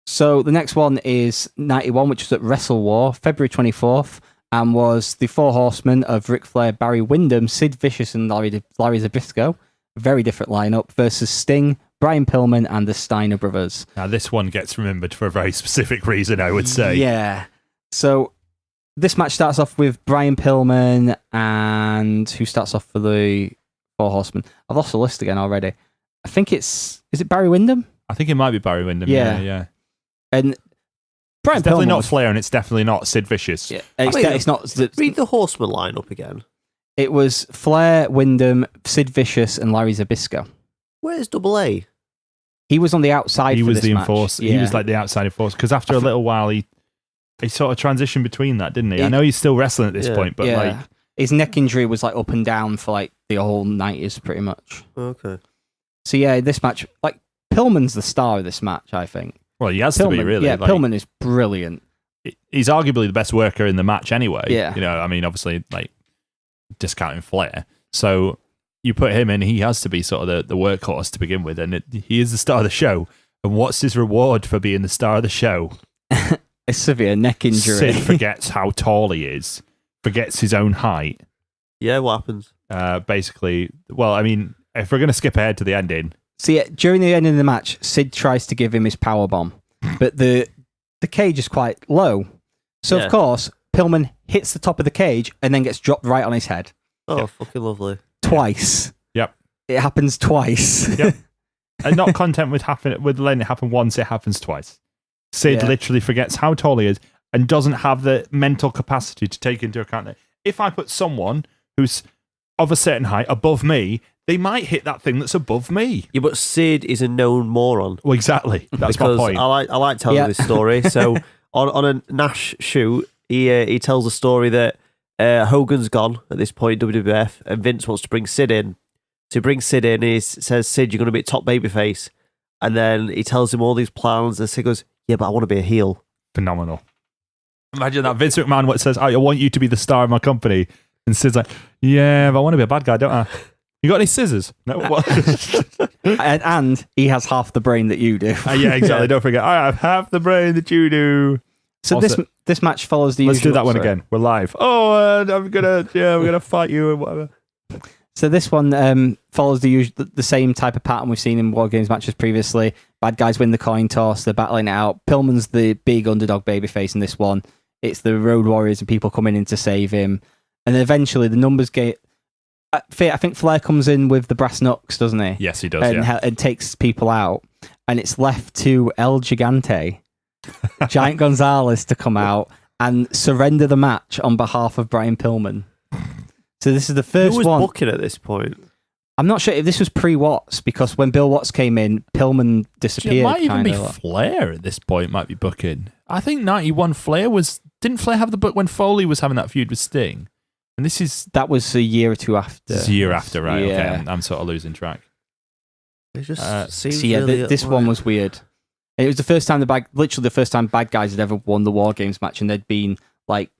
S3: So the next one is 91, which was at Wrestle War, February 24th, and was the Four Horsemen of Ric Flair, Barry Windham, Sid Vicious, and Larry Zbyszko. Very different lineup versus Sting, Brian Pillman, and the Steiner brothers.
S2: Now, this one gets remembered for a very specific reason, I would say.
S3: Yeah. So this match starts off with Brian Pillman, and who starts off for the Four Horsemen? I've lost the list again already. I think is it Barry Windham?
S2: I think it might be Barry Windham. Yeah.
S3: And Brian
S2: It's definitely
S3: Pillman
S2: not Flair, and it's definitely not Sid Vicious.
S3: Yeah, it's not.
S4: Read the Horseman lineup again.
S3: It was Flair, Windham, Sid Vicious, and Larry Zbyszko.
S4: Where's Double A?
S3: He was on the outside.
S2: He
S3: for
S2: was
S3: this
S2: the
S3: match.
S2: enforcer.
S3: Yeah.
S2: He was like the outside enforcer. Because after a little while, he sort of transitioned between that, didn't he? I know he's still wrestling at this point, but like
S3: his neck injury was like up and down for like the whole 90s, pretty much.
S4: Okay.
S3: So yeah, this match, like Pillman's the star of this match, I think.
S2: Well, he has to be, really.
S3: Yeah,
S2: like,
S3: Pillman is brilliant.
S2: He's arguably the best worker in the match anyway.
S3: Yeah.
S2: You know, I mean, obviously, like, discounting Flair. So you put him in, he has to be sort of the workhorse to begin with, and he is the star of the show. And what's his reward for being the star of the show?
S3: A severe neck injury.
S2: Sid forgets how tall he is, forgets his own height.
S4: Yeah, what happens?
S2: Basically, well, I mean, if we're going to skip ahead to the ending.
S3: So yeah, during the end of the match, Sid tries to give him his power bomb, but the cage is quite low. So of course, Pillman hits the top of the cage and then gets dropped right on his head.
S4: Oh, fucking lovely.
S3: Twice.
S2: Yep.
S3: It happens twice.
S2: Yep. And not content with letting it happen once, it happens twice. Sid literally forgets how tall he is and doesn't have the mental capacity to take into account that if I put someone who's of a certain height above me, they might hit that thing that's above me.
S4: Yeah, but Sid is a known moron.
S2: Well, exactly. That's
S4: because
S2: my point.
S4: I like telling this story. So on a Nash shoot, he tells a story that Hogan's gone at this point, WWF, and Vince wants to bring Sid in. So he brings Sid in, he says, Sid, you're going to be a top babyface. And then he tells him all these plans, and Sid goes, yeah, but I want to be a heel.
S2: Phenomenal. Imagine that Vince McMahon says, I want you to be the star of my company. And Sid's like, yeah, but I want to be a bad guy, don't I? You got any scissors? No. What?
S3: and he has half the brain that you do.
S2: Yeah, exactly. Don't forget, I have half the brain that you do.
S3: So
S2: Also,
S3: this match follows the
S2: let's
S3: usual...
S2: do that one again. We're live. Oh, we're gonna fight you and whatever.
S3: So this one follows the same type of pattern we've seen in WarGames matches previously. Bad guys win the coin toss, they're battling it out. Pillman's the big underdog babyface in this one. It's the Road Warriors and people coming in to save him. And then eventually the numbers get... I think Flair comes in with the brass knucks, doesn't he?
S2: Yes, he does,
S3: and takes people out. And it's left to El Gigante Giant Gonzalez to come out and surrender the match on behalf of Brian Pillman. So this is the first
S4: Who was
S3: one.
S4: booking at this point?
S3: I'm not sure if this was pre-Watts, because when Bill Watts came in, Pillman disappeared.
S2: It might even be
S3: kinda.
S2: Flair at this point, might be booking. I think 91 Flair was... Didn't Flair have the book when Foley was having that feud with Sting? And this is...
S3: That was a year or two after.
S2: This is a year after, right?
S3: Yeah.
S2: Okay, I'm sort of losing track.
S4: It just seems
S3: So yeah,
S4: really
S3: this one was weird. It was the first time literally the first time bad guys had ever won the WarGames match, and there'd been like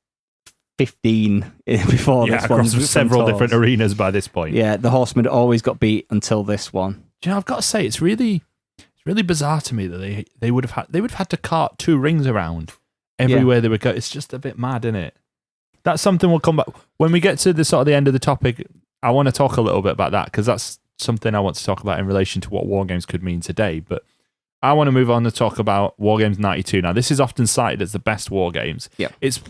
S3: 15 before this one.
S2: Across several different arenas by this point.
S3: Yeah, the Horsemen always got beat until this one.
S2: Do you know, I've got to say, it's really bizarre to me that they would have had to cart 2 rings around everywhere they would go. It's just a bit mad, isn't it? That's something we'll come back when we get to the sort of the end of the topic. I want to talk a little bit about that, because that's something I want to talk about in relation to what WarGames could mean today. But I want to move on to talk about WarGames 92. Now, this is often cited as the best WarGames.
S3: Yeah.
S2: It's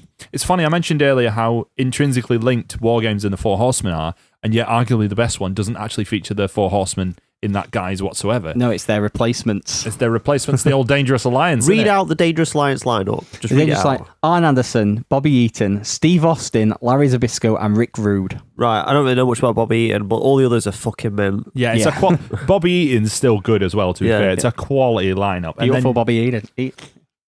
S2: funny, I mentioned earlier how intrinsically linked WarGames and the Four Horsemen are, and yet arguably the best one doesn't actually feature the Four Horsemen in that guise whatsoever.
S3: No, it's their replacements.
S2: It's their replacements, the old Dangerous Alliance.
S4: Read
S2: isn't it?
S4: out the Dangerous Alliance lineup. Just read it out.
S3: like Arn Anderson, Bobby Eaton, Steve Austin, Larry Zbyszko, and Rick Rude.
S4: Right, I don't really know much about Bobby Eaton, but all the others are fucking men.
S2: Yeah, it's Bobby Eaton's still good as well, to be fair. It's a quality lineup.
S3: Beautiful Bobby Eaton.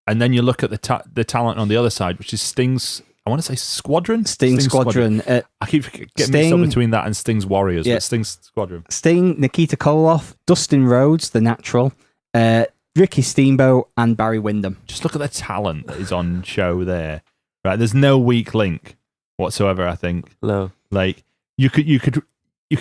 S2: And then you look at the talent on the other side, which is Sting's, I want to say Squadron?
S3: Sting Squadron.
S2: I keep getting mixed up between that and Sting's Warriors,
S3: Yeah.
S2: but Sting's Squadron.
S3: Sting, Nikita Koloff, Dustin Rhodes, The Natural, Ricky Steamboat, and Barry Windham.
S2: Just look at the talent that is on show there. Right, there's no weak link whatsoever, I think.
S4: No.
S2: Like, you could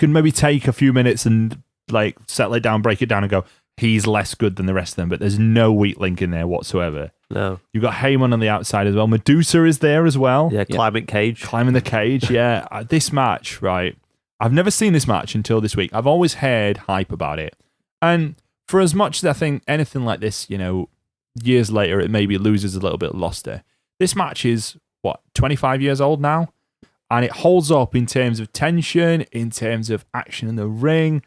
S2: maybe take a few minutes and like settle it down, break it down and go, he's less good than the rest of them, but there's no weak link in there whatsoever.
S4: No.
S2: You've got Heyman on the outside as well. Medusa is there as well.
S4: Yeah, climbing cage.
S2: Climbing the cage, yeah. This match, right? I've never seen this match until this week. I've always heard hype about it. And for as much as I think anything like this, years later, it maybe loses a little bit of luster. This match is, 25 years old now? And it holds up in terms of tension, in terms of action in the ring.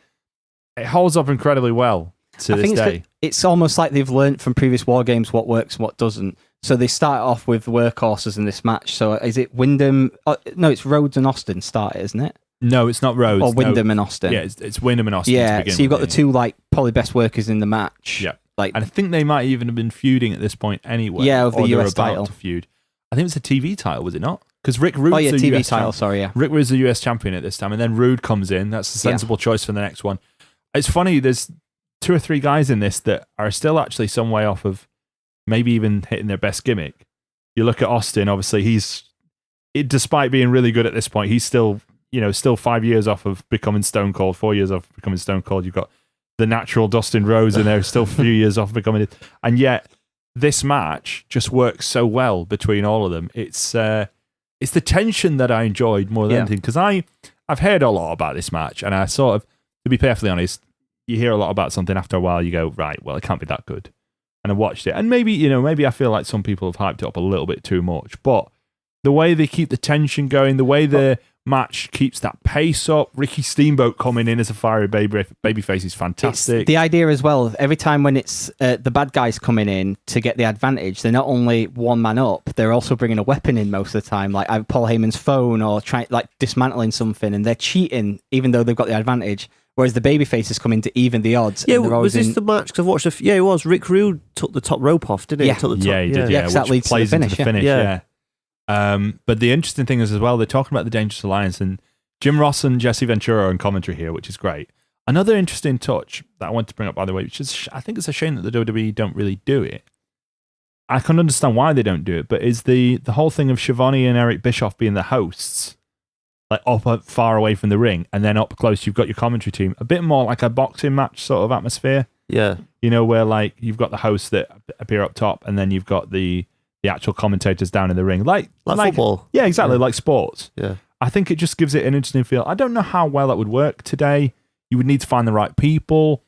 S2: It holds up incredibly well to this day.
S3: It's almost like they've learned from previous WarGames what works and what doesn't. So they start off with workhorses in this match. So is it Windham? No, it's Rhodes and Austin started, isn't it?
S2: No, it's not Rhodes.
S3: Or Windham and Austin.
S2: Yeah, it's Windham and Austin.
S3: Yeah, so you've got the two probably best workers in the match.
S2: Yeah.
S3: And
S2: I think they might even have been feuding at this point anyway.
S3: Yeah, of the
S2: or
S3: US
S2: about
S3: title.
S2: To feud. I think it was a TV title, was it not? Because Rick Rude's the
S3: TV
S2: US
S3: title, sorry, yeah.
S2: Rick Rude's the US champion at this time, and then Rude comes in. That's a sensible choice for the next one. It's funny, there's 2 or 3 guys in this that are still actually some way off of maybe even hitting their best gimmick. You look at Austin, obviously, despite being really good at this point, he's still 5 years off of becoming Stone Cold, 4 years off of becoming Stone Cold. You've got the natural Dustin Rhodes in there, still a few years off becoming it. And yet, this match just works so well between all of them. It's the tension that I enjoyed more than anything, because I've heard a lot about this match, and I sort of, to be perfectly honest, you hear a lot about something, after a while you go, right, well, it can't be that good. And I watched it, and maybe I feel like some people have hyped it up a little bit too much, but the way they keep the tension going, the way the match keeps that pace up, Ricky Steamboat coming in as a fiery babyface is fantastic.
S3: It's the idea as well, every time when it's the bad guys coming in to get the advantage, they're not only one man up, they're also bringing a weapon in most of the time, like Paul Heyman's phone, or dismantling something, and they're cheating even though they've got the advantage. Whereas the babyfaces come in to even the odds.
S4: Yeah,
S3: and
S4: was this the match? Because I've watched it was. Rick Rude took the top rope off, didn't he?
S3: Yeah,
S4: He took the top,
S2: he did, yeah.
S3: Because that
S2: Which
S3: leads to the
S2: plays
S3: finish,
S2: into the finish,
S4: yeah.
S2: But the interesting thing is as well, they're talking about the Dangerous Alliance, and Jim Ross and Jesse Ventura are in commentary here, which is great. Another interesting touch that I want to bring up, by the way, which is, I think it's a shame that the WWE don't really do it. I can understand why they don't do it, but is the whole thing of Schiavone and Eric Bischoff being the hosts, like up far away from the ring, and then up close you've got your commentary team, a bit more like a boxing match sort of atmosphere.
S4: Yeah.
S2: Where like you've got the hosts that appear up top, and then you've got the actual commentators down in the ring, like
S4: football.
S2: Yeah, exactly, like sports.
S4: Yeah.
S2: I think it just gives it an interesting feel. I don't know how well that would work today. You would need to find the right people,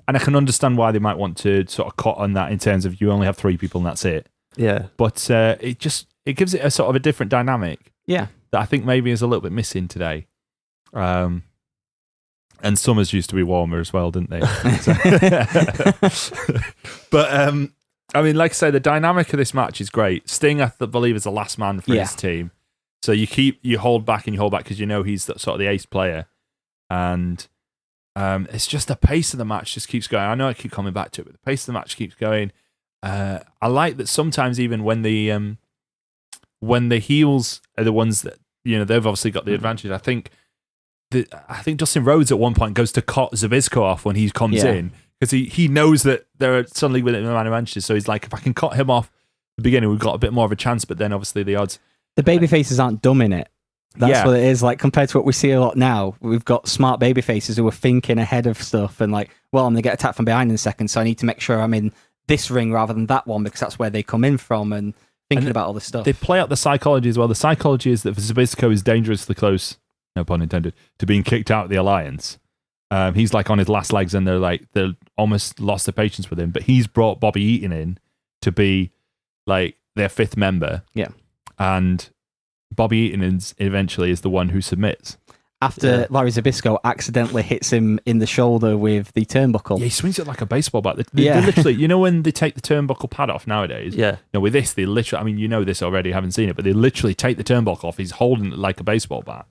S2: and I can understand why they might want to sort of cut on that in terms of you only have 3 people and that's it.
S4: Yeah.
S2: But it gives it a sort of a different dynamic.
S3: Yeah.
S2: That I think maybe is a little bit missing today. And summers used to be warmer as well, didn't they? But I mean, like I say, the dynamic of this match is great. Sting, I believe, is the last man for his team. So you hold back because you know he's sort of the ace player. And it's just the pace of the match just keeps going. I know I keep coming back to it, but the pace of the match keeps going. I like that sometimes even when the heels are the ones that, you know, they've obviously got the advantage. I think Dustin Rhodes at one point goes to cut Zabisco off when he comes in because he knows that they're suddenly within the advantages. So he's like, if I can cut him off at the beginning, we've got a bit more of a chance. But then obviously the odds.
S3: The baby faces aren't dumb in it. That's what it is. Like compared to what we see a lot now, we've got smart baby faces who are thinking ahead of stuff and like, well, I'm going to get attacked from behind in a second, so I need to make sure I'm in this ring rather than that one because that's where they come in from and thinking about all this stuff.
S2: They play out the psychology as well. The psychology is that Zabisco is dangerously close, no pun intended, to being kicked out of the alliance. He's like on his last legs and they're almost lost their patience with him. But he's brought Bobby Eaton in to be like their fifth member.
S3: Yeah.
S2: And Bobby Eaton eventually is the one who submits.
S3: After Larry Zabisco accidentally hits him in the shoulder with the turnbuckle.
S2: Yeah, he swings it like a baseball bat. They literally, you know when they take the turnbuckle pad off nowadays?
S4: Yeah.
S2: You know, with this, they literally, I mean, you know this already, haven't seen it, but they literally take the turnbuckle off. He's holding it like a baseball bat.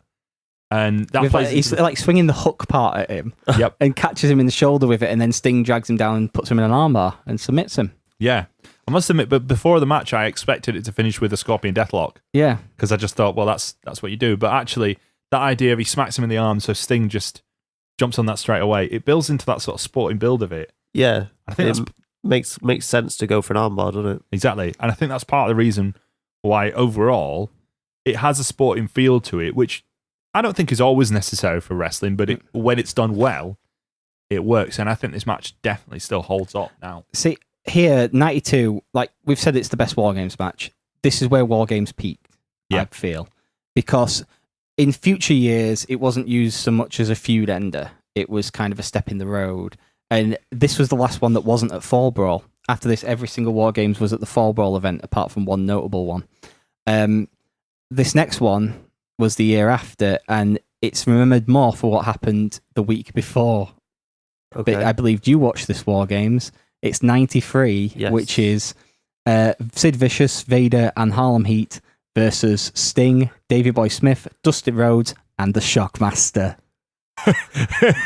S2: And that
S3: he's like swinging the hook part at him.
S2: Yep.
S3: And catches him in the shoulder with it, and then Sting drags him down and puts him in an armbar and submits him.
S2: Yeah. I must admit, but before the match, I expected it to finish with a Scorpion Deathlock.
S3: Yeah.
S2: Because I just thought, well, that's what you do. But actually, that idea of he smacks him in the arm, so Sting just jumps on that straight away, it builds into that sort of sporting build of it.
S4: Yeah.
S2: I think
S4: it makes sense to go for an armbar, doesn't it?
S2: Exactly. And I think that's part of the reason why overall it has a sporting feel to it, which I don't think is always necessary for wrestling, but when it's done well, it works. And I think this match definitely still holds up now.
S3: See, here, 92, like we've said, it's the best WarGames match. This is where WarGames peaked, I feel. Because in future years, it wasn't used so much as a feud ender. It was kind of a step in the road. And this was the last one that wasn't at Fall Brawl. After this, every single WarGames was at the Fall Brawl event, apart from one notable one. This next one was the year after, and it's remembered more for what happened the week before.
S4: Okay.
S3: But I believe you watched this WarGames. It's 93, which is Sid Vicious, Vader, and Harlem Heat versus Sting, Davey Boy Smith, Dustin Rhodes, and the Shockmaster.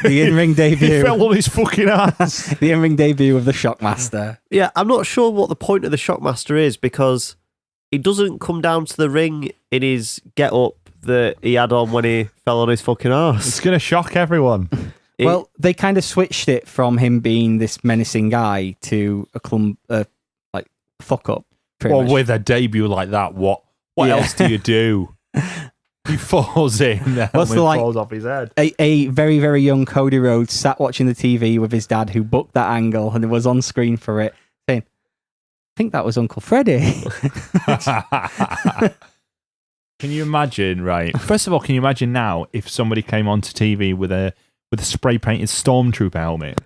S3: The in-ring debut.
S2: He fell on his fucking ass.
S3: The in-ring debut of the Shockmaster.
S4: Yeah, I'm not sure what the point of the Shockmaster is because he doesn't come down to the ring in his get-up that he had on when he fell on his fucking ass.
S2: It's going to shock everyone.
S3: Well, they kind of switched it from him being this menacing guy to a like fuck up.
S2: Well,
S3: much.
S2: with a debut like that, what else do you do? He falls in, the helmet falls off his head.
S3: A very, very young Cody Rhodes sat watching the TV with his dad who booked that angle and was on screen for it, saying, I think that was Uncle Freddie.
S2: Can you imagine, right? First of all, can you imagine now if somebody came onto TV with a spray painted Stormtrooper helmet?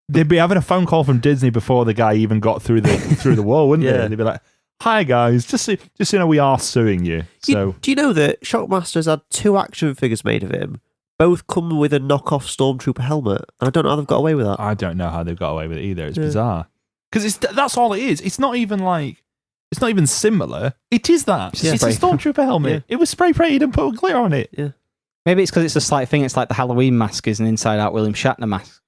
S2: They'd be having a phone call from Disney before the guy even got through the wall, wouldn't they? They'd be like, "Hi guys, just so you know, we are suing you." So,
S4: do you know that Shockmaster's had 2 action figures made of him? Both come with a knockoff Stormtrooper helmet, and I don't know how they've got away with that.
S2: I don't know how they've got away with it either. It's bizarre because that's all it is. It's not even similar. It is that. It's a Stormtrooper helmet.
S3: Yeah.
S2: It was spray painted and put glitter on it.
S4: Yeah.
S3: Maybe it's because it's a slight thing. It's like the Halloween mask is an inside-out William Shatner mask.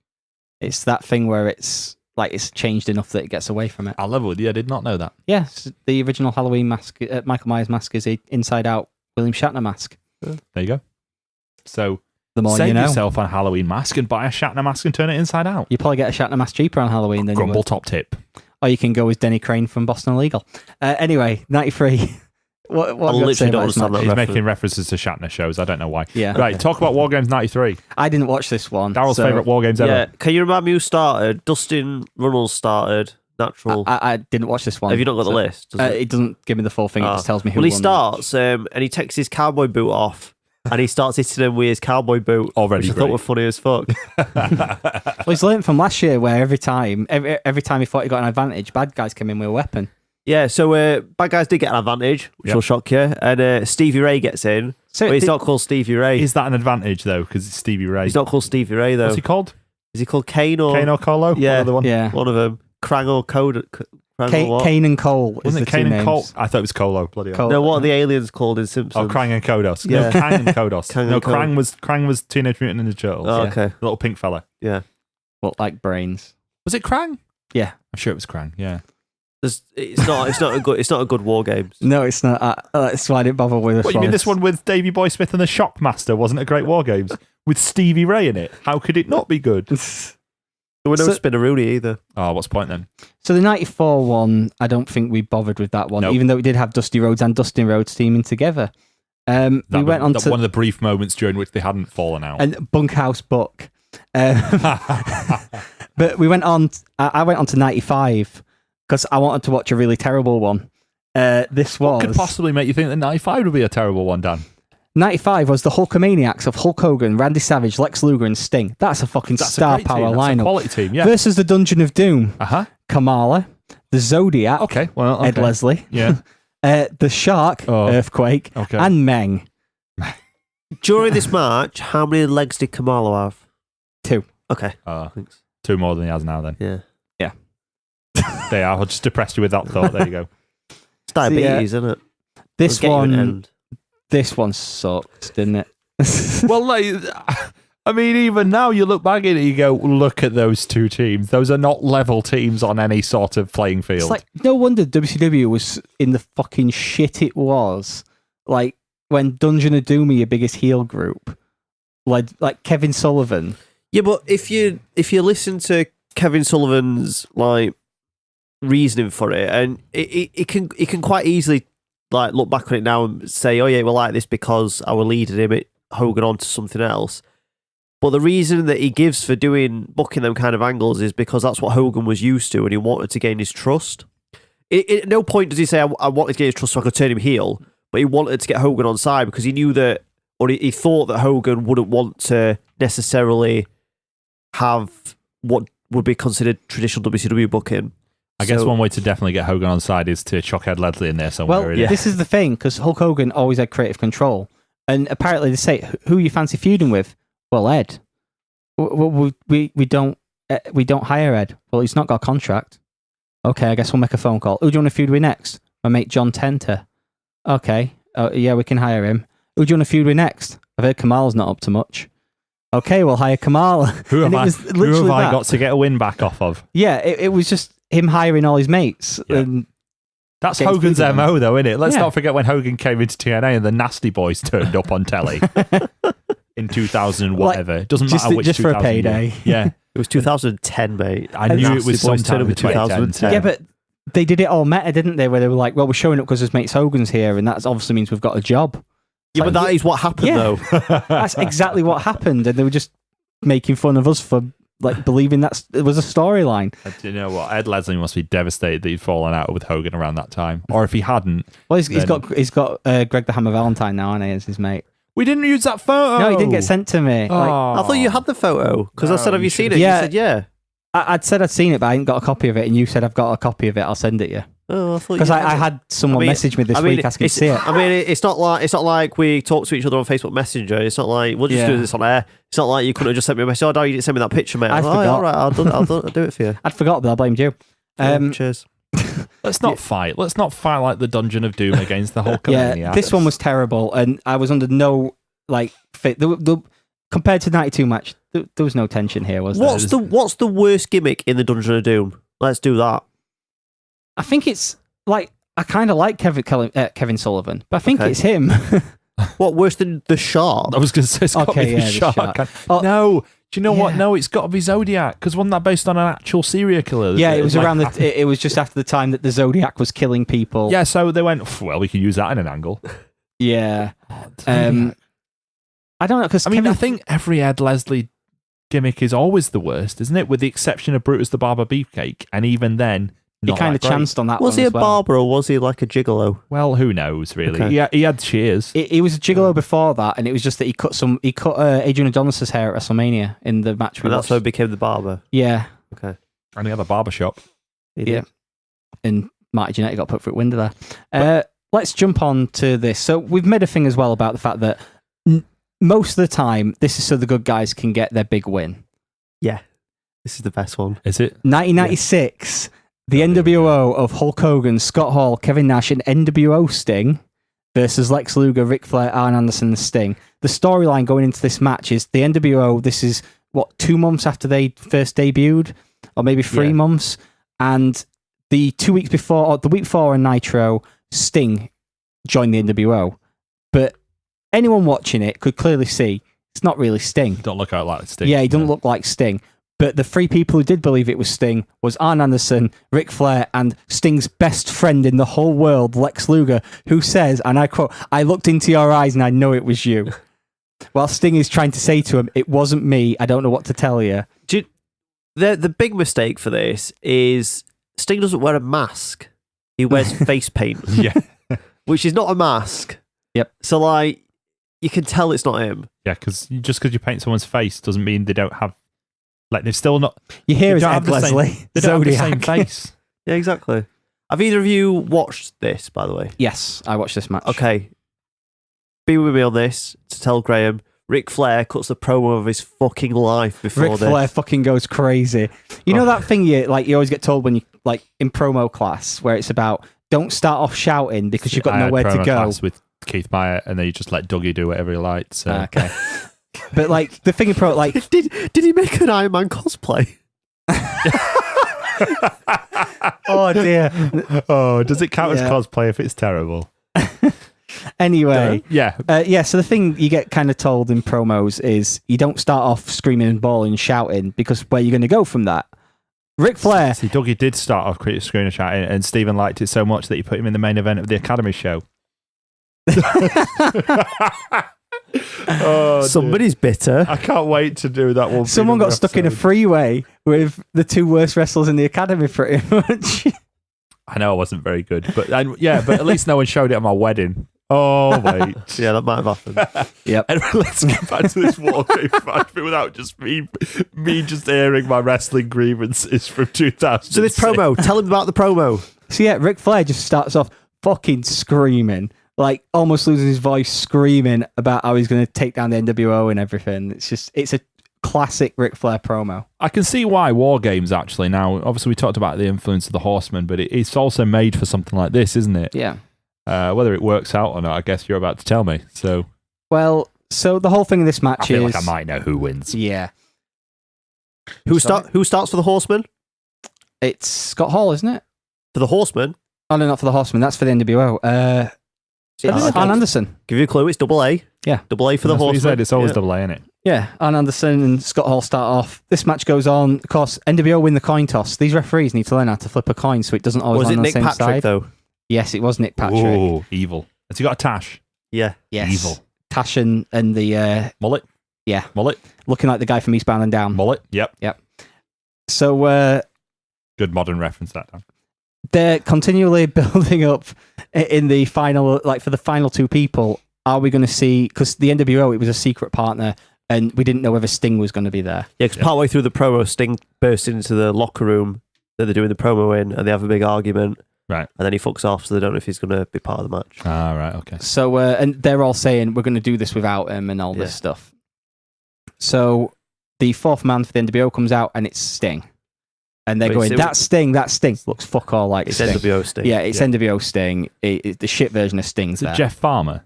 S3: It's that thing where it's like it's changed enough that it gets away from it.
S2: I love it. Yeah, I did not know that.
S3: Yes, the original Halloween mask, Michael Myers mask, is a inside-out William Shatner mask.
S2: There you go. So
S3: the more
S2: save
S3: you know.
S2: yourself on a Halloween mask and buy a Shatner mask and turn it inside out.
S3: You probably get a Shatner mask cheaper on Halloween than
S2: Grumble
S3: you would.
S2: top tip.
S3: Or you can go with Denny Crane from Boston Legal. Anyway, 93. What
S4: I literally don't understand that.
S2: He's making references to Shatner shows. I don't know why.
S3: Yeah.
S2: Right, talk about WarGames 93.
S3: I didn't watch this one.
S2: Daryl's favourite WarGames ever.
S4: Yeah. Can you remind me who started? Dustin Runnels started. Natural.
S3: I didn't watch this one.
S4: Have you not got the list?
S3: It doesn't give me the full thing. It just tells me who
S4: Well, he
S3: won.
S4: starts and he takes his cowboy boot off and he starts hitting him with his cowboy boot.
S2: Already
S4: which I thought were funny as fuck.
S3: Well, he's learned from last year where every time he thought he got an advantage, bad guys came in with a weapon.
S4: Yeah, so bad guys did get an advantage, which will shock you. And Stevie Ray gets in.
S3: So
S4: But he's not called Stevie Ray.
S2: Is that an advantage, though? Because it's Stevie Ray.
S4: He's not called Stevie Ray, though.
S2: What's he called?
S4: Is he called Kane or...
S2: Kane or Carlo?
S4: Yeah,
S2: Another one?
S3: Yeah.
S4: one of them. Krang or Code. What?
S3: Kane and Cole.
S2: Wasn't it
S3: the two
S2: Kane and
S3: names.
S2: Cole? I thought it was Colo. Bloody hell.
S3: Cole.
S4: No, what are the aliens called in Simpsons?
S2: Oh, Krang and Kodos.
S4: Yeah.
S2: No, Kang and Kodos.
S4: Kang
S2: no,
S4: and
S2: Krang was Teenage Mutant Ninja Turtles.
S4: Oh,
S3: Yeah.
S4: okay.
S2: The little pink fella.
S4: Yeah.
S3: Look like brains.
S2: Was it Krang?
S3: Yeah.
S2: I'm sure it was Krang. Yeah.
S4: It's not a good WarGames.
S3: No, it's not. That's why I didn't bother with this
S2: What, you mean this one with Davey Boy Smith and the Shockmaster wasn't a great WarGames? With Stevie Ray in it? How could it not be good?
S4: There were no
S3: So-
S4: Spinneroonie either.
S2: Oh, what's the point then?
S3: So the 94 one, I don't think we bothered with that one,
S2: Nope.
S3: even though we did have Dusty Rhodes and Dustin Rhodes teaming together. We
S2: That
S3: went on
S2: was
S3: to
S2: one of the brief moments during which they hadn't fallen out.
S3: and Bunkhouse Buck. But we went on. I went on to 95 because I wanted to watch a really terrible one. This was
S2: What could possibly make you think that 95 would be a terrible one, Dan?
S3: 95 was the Hulkamaniacs of Hulk Hogan, Randy Savage, Lex Luger, and Sting. That's a fucking
S2: That's
S3: star
S2: a great
S3: power
S2: team. That's a
S3: lineup.
S2: quality team, yeah.
S3: Versus the Dungeon of Doom,
S2: Uh-huh.
S3: Kamala, the Zodiac,
S2: Okay, well, okay.
S3: Ed Leslie,
S2: Yeah.
S3: the Shark,
S2: Oh.
S3: Earthquake,
S2: Okay.
S3: and Meng.
S4: During this match, how many legs did Kamalo have?
S3: 2.
S4: Okay.
S2: Thanks. 2 more than he has now then.
S4: Yeah.
S2: They are. I'll just depress you with that thought. There you go.
S4: It's diabetes, isn't it?
S3: This
S4: It'll get you an
S3: one,
S4: end.
S3: this one sucked, didn't it?
S2: Well, like, I mean, even now you look back at it, you go, look at those two teams. Those are not level teams on any sort of playing field.
S3: It's like, no wonder WCW was in the fucking shit it was. Like, when Dungeon of Doom are your biggest heel group, like Kevin Sullivan.
S4: Yeah, but if you listen to Kevin Sullivan's like reasoning for it, and it can quite easily like look back on it now and say, oh yeah, we're like this because our leader him Hogan on to something else. But the reason that he gives for booking them kind of angles is because that's what Hogan was used to, and he wanted to gain his trust. At no point does he say, I wanted to gain his trust so I could turn him heel, but he wanted to get Hogan on side because he knew that, or he thought that Hogan wouldn't want to necessarily have what would be considered traditional WCW booking.
S2: I guess
S4: So-
S2: one way to definitely get Hogan on side is to chuck Ed Leslie in there somewhere.
S3: Well,
S2: really.
S3: this is the thing, because Hulk Hogan always had creative control. And apparently they say, who you fancy feuding with? Well, Ed. We don't hire Ed. Well, he's not got a contract. Okay, I guess we'll make a phone call. Who do you want to feud with next? My mate John Tenter. Okay, yeah, we can hire him. Who do you want to feud with next? I've heard Kamal's not up to much. Okay, we'll hire Kamal.
S2: who have
S3: And it
S2: I,
S3: was
S2: who
S3: literally
S2: have I
S3: that.
S2: got to get a win back off of?
S3: Yeah, it was just him hiring all his mates.
S2: Yeah.
S3: And
S2: That's
S3: Getting
S2: Hogan's
S3: food on
S2: MO, though, isn't it? Let's
S3: Yeah.
S2: not forget when Hogan came into TNA and the Nasty Boys turned up on telly in 2000 and whatever. It doesn't
S3: just-
S2: matter which
S3: just for a
S2: 2000 year.
S3: payday.
S2: Yeah.
S4: It was 2010, mate.
S2: I knew it was
S4: Nasty Boys
S2: sometime
S4: turned up
S2: in
S4: in 2010.
S3: Yeah, but they did it all meta, didn't they? Where they were like, well, we're showing up because his mates Hogan's here, and that obviously means we've got a job.
S4: Yeah, but that is what happened,
S3: Yeah.
S4: though.
S3: That's exactly what happened, and they were just making fun of us for like believing that it was a storyline.
S2: Do you know what? Ed Leslie must be devastated that he'd fallen out with Hogan around that time. Or if he hadn't,
S3: Well, he's
S2: Then-
S3: got Greg the Hammer Valentine now, and he as his mate.
S2: we didn't use that photo.
S3: No, he didn't get sent to me. Like,
S2: Oh.
S4: I thought you had the photo because I
S2: No,
S4: said, "Have
S2: you
S4: you seen
S2: should've.
S4: it?"
S3: Yeah.
S4: You said, "Yeah."
S3: I'd said I'd seen it, but I hadn't got a copy of it, and you said I've got a copy of it. I'll send it you
S4: Oh, I thought
S3: because
S4: you
S3: I had someone
S4: I mean-
S3: message me this week asking to see it.
S4: I mean, it's not like we talk to each other on Facebook Messenger. It's not like we'll just
S3: Yeah.
S4: do this on air. It's not like you couldn't have just sent me a message. Oh, no, you didn't send me that picture, mate.
S3: I
S4: I'm like,
S3: forgot.
S4: all right, I'll do it for you.
S3: I'd forgot, but I blamed you.
S4: Cheers.
S2: Let's not fight. Let's not fight like the Dungeon of Doom against the Hulk.
S3: Yeah, this one was terrible, and I was under no like fit. Compared to the 92 match, there was no tension here, was there?
S4: What's the worst gimmick in the Dungeon of Doom? Let's do that.
S3: I think it's like I kind of like Kevin Sullivan, but I think
S4: Okay.
S3: it's him.
S4: What worse than the Shark?
S2: I was going to say it's got to
S3: Okay,
S2: be the
S3: yeah, the
S2: Shark.
S3: Shark. Oh,
S2: No, do you know what?
S3: yeah.
S2: No, it's got to be Zodiac because wasn't that based on an actual serial killer?
S3: Yeah, it was
S2: Like,
S3: around it was just after the time that the Zodiac was killing people.
S2: Yeah, so they went, well, we can use that in an angle.
S3: Yeah.
S2: Zodiac.
S3: I don't know because
S2: I mean, I think every Ed Leslie gimmick is always the worst, isn't it? With the exception of Brutus the Barber Beefcake, and even then,
S3: he
S2: not
S3: kind of
S2: that great.
S3: chanced on that.
S4: Was
S3: one
S4: he a
S3: as well.
S4: barber or was he like a gigolo?
S2: Well, who knows, really?
S4: Okay.
S2: He had shears.
S3: He was a gigolo before that, and it was just that he cut Adrian Adonis's hair at WrestleMania in the match we
S4: And that's
S3: watched.
S4: how he became the barber.
S3: Yeah,
S4: Okay.
S2: And he had a barber shop.
S4: He
S3: yeah.
S4: did.
S3: And Marty Jannetty got put through a window there. Let's jump on to this. So we've made a thing as well about the fact that most of the time, this is so the good guys can get their big win.
S4: Yeah. This is the best one.
S2: Is it?
S3: 1996, The NWO of Hulk Hogan, Scott Hall, Kevin Nash, and NWO Sting versus Lex Luger, Ric Flair, Arn Anderson, and Sting. The storyline going into this match is the NWO, this is, 2 months after they first debuted? Or maybe 3 months? And the 2 weeks before, or the week before in Nitro, Sting joined the NWO. But anyone watching it could clearly see it's not really Sting.
S2: Don't look out like Sting.
S3: Yeah, he doesn't look like Sting. But the 3 people who did believe it was Sting was Arn Anderson, Ric Flair, and Sting's best friend in the whole world, Lex Luger, who says, and I quote, "I looked into your eyes and I know it was you." While Sting is trying to say to him, "It wasn't me, I don't know what to tell you."
S4: The big mistake for this is Sting doesn't wear a mask. He wears face paint.
S2: Yeah.
S4: Which is not a mask.
S3: Yep.
S4: So, like, you can tell it's not him.
S2: Yeah, because just because you paint someone's face doesn't mean they don't have, like, they're still not.
S3: You hear
S2: they
S3: his
S2: don't
S3: Ed
S2: have the same-
S3: Leslie,
S2: They don't have the
S3: Zodiac.
S2: same face.
S4: Yeah, exactly. Have either of you watched this, by the way?
S3: Yes, I watched this match.
S4: Okay. Be with me on this to tell Graham. Ric Flair cuts the promo of his fucking life before
S3: Ric
S4: this.
S3: Flair fucking goes crazy. You know that thing you always get told when you like in promo class where it's about don't start off shouting because you've got
S2: I had
S3: nowhere to
S2: promo
S3: go.
S2: class with Keith Meyer, and then you just let Dougie do whatever he liked. So.
S3: Okay. But like the thing in pro, like
S4: Did he make an Iron Man cosplay?
S3: oh dear.
S2: Oh, does it count as
S3: Yeah.
S2: cosplay if it's terrible?
S3: Anyway,
S2: Yeah.
S3: so the thing you get kind of told in promos is you don't start off screaming and bawling and shouting because where you're going to go from that. Ric Flair.
S2: See, Dougie did start off screaming and shouting, and Stephen liked it so much that he put him in the main event of the Academy show. Oh,
S4: Somebody's bitter.
S2: I can't wait to do that one.
S3: Someone got stuck in a freeway with the 2 worst wrestlers in the academy, pretty much.
S2: I know I wasn't very good, but but at least no one showed it at my wedding. Oh wait,
S4: Yeah, that might have happened.
S3: Yep.
S2: Anyway, let's get back to this WarGames match without just me just airing my wrestling grievances from 2000.
S4: So this promo, tell him about the promo.
S3: So yeah, Ric Flair just starts off fucking screaming, like almost losing his voice, screaming about how he's going to take down the NWO and everything. It's a classic Ric Flair promo.
S2: I can see why WarGames actually. Now, obviously, we talked about the influence of the Horsemen, but it's also made for something like this, isn't it?
S3: Yeah.
S2: Whether it works out or not, I guess you're about to tell me. So,
S3: Well, so the whole thing in this match
S2: I feel
S3: is
S2: like I might know who wins.
S3: yeah,
S4: Who starts for the Horsemen?
S3: it's Scott Hall, isn't it?
S4: For the Horsemen?
S3: Oh no, not for the Horsemen. That's for the NWO. Arn Anderson.
S4: Give you a clue, it's double A.
S3: Yeah.
S4: Double A for the
S2: That's what he
S4: Horsemen.
S2: said. It's always
S4: Yeah.
S2: double A, isn't it?
S3: Yeah, Arn Anderson and Scott Hall start off. This match goes on. Of course, NWO win the coin toss. These referees need to learn how to flip a coin so it doesn't always
S4: Was
S3: land
S4: it
S3: on
S4: Nick
S3: the same
S4: Patrick,
S3: side.
S4: though?
S3: Yes, it was Nick Patrick.
S2: Ooh, evil. Has he got a tash?
S4: Yeah.
S3: Yes.
S2: Evil.
S3: Tash and the
S2: Mullet?
S3: yeah,
S2: Mullet?
S3: looking like the guy from Eastbound and Down.
S2: Mullet? Yep.
S3: So
S2: Good modern reference that time.
S3: they're continually building up in the final, like for the final 2 people. Are we going to see? Because the NWO, it was a secret partner, and we didn't know whether Sting was going to be there.
S4: Yeah, because partway through the promo, Sting bursts into the locker room that they're doing the promo in, and they have a big argument.
S2: Right.
S4: And then he fucks off, so they don't know if he's going to be part of the match.
S2: Ah, right. Okay.
S3: So and they're all saying we're going to do this without him and all this
S4: Yeah.
S3: stuff. So the 4th man for the NWO comes out, and it's Sting, and they're
S4: Wait,
S3: going,
S4: so-
S3: "That Sting, that Sting looks fuck all like
S4: It's
S3: Sting."
S4: NWO Sting.
S3: Yeah, it's NWO Sting. The shit version of Sting's
S2: Is it
S3: there.
S2: Jeff Farmer?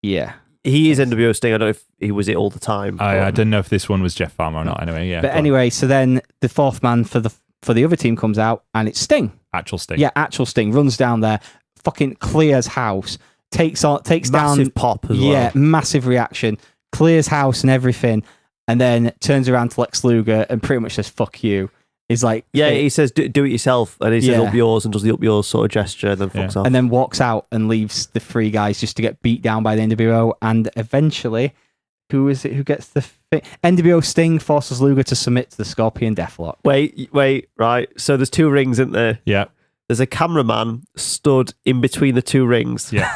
S3: Yeah.
S4: He is NWO Sting. I don't know if he was it all the time.
S2: I didn't know if this one was Jeff Farmer or not. Anyway, yeah.
S3: But
S2: go on.
S3: anyway, so then the 4th man for the other team comes out, and it's Sting.
S2: Actual Sting.
S3: Yeah, actual Sting runs down there, fucking clears house, takes
S4: Massive
S3: down.
S4: pop as well.
S3: Yeah, massive reaction, clears house and everything, and then turns around to Lex Luger and pretty much says "fuck you." He's like,
S4: Yeah, he says, do it yourself. And he says,
S3: Yeah.
S4: up yours, and does the up yours sort of gesture, and then fucks off.
S3: and then walks out and leaves the 3 guys just to get beat down by the NWO, and eventually, who is it who gets the NWO Sting forces Luger to submit to the Scorpion Deathlock.
S4: Wait, right. So there's 2 rings, isn't there?
S2: Yeah.
S4: There's a cameraman stood in between the 2 rings,
S2: Yeah.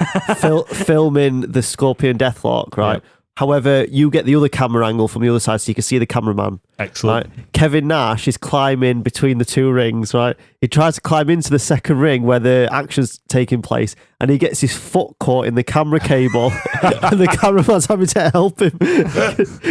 S4: filming the Scorpion Deathlock, right?
S2: Yeah.
S4: However, you get the other camera angle from the other side, so you can see the cameraman.
S2: Excellent.
S4: Right? Kevin Nash is climbing between the two rings, right? He tries to climb into the second ring where the action's taking place, and he gets his foot caught in the camera cable, and the cameraman's having to help him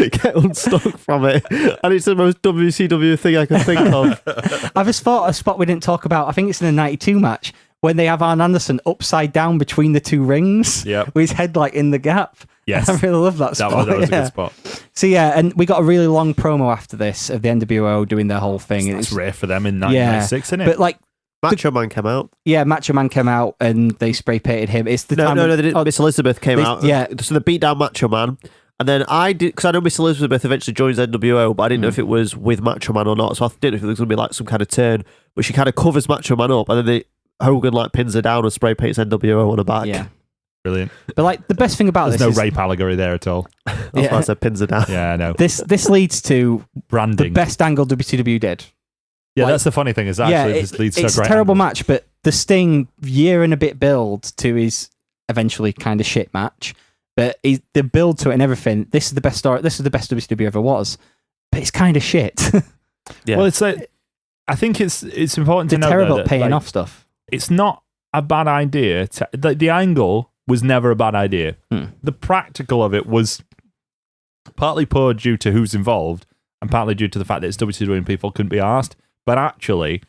S4: get unstuck from it. And it's the most WCW thing I can think of.
S3: I just thought a spot we didn't talk about. I think it's in the 92 match when they have Arn Anderson upside down between the two rings,
S2: Yep.
S3: with his head like in the gap.
S2: Yes.
S3: I really love that spot.
S2: That was a
S3: yeah.
S2: good spot.
S3: So yeah, and we got a really long promo after this of the NWO doing their whole thing.
S2: That's
S3: It's
S2: rare for them in 1996, isn't it?
S3: But like,
S4: Macho Man came out.
S3: yeah, Macho Man came out and they spray painted him. It's the time
S4: No,
S3: when-
S4: they didn't.
S3: oh,
S4: Miss Elizabeth came out.
S3: yeah.
S4: So they beat down Macho Man. And then I did, because I know Miss Elizabeth eventually joins NWO, but I didn't know if it was with Macho Man or not. So I didn't know if it was going to be like some kind of turn. But she kind of covers Macho Man up, and then Hogan like pins her down and spray paints NWO on her back.
S3: yeah.
S2: Brilliant.
S3: But like the best thing about
S2: There's
S3: this
S2: no
S3: is
S2: rape allegory there at all.
S4: That's
S3: Yeah.
S4: why I said pins her down.
S2: Yeah, I know.
S3: this leads to the
S2: Branding.
S3: best angle WCW did.
S2: Yeah,
S3: like-
S2: that's the funny thing is actually this leads to a
S3: it's a
S2: great
S3: terrible
S2: angle.
S3: match, but the Sting year and a bit build to his eventually kind of shit match. But the build to it and everything. This is the best story. This is the best WCW ever was. But it's kind of shit.
S4: Yeah.
S2: Well, it's like, I think it's important to
S3: They're
S2: know
S3: terrible
S2: though,
S3: at
S2: that,
S3: paying
S2: like,
S3: off stuff.
S2: it's not a bad idea. The angle was never a bad idea. The practical of it was partly poor due to who's involved and partly due to the fact that it's WCW and people couldn't be asked. But actually,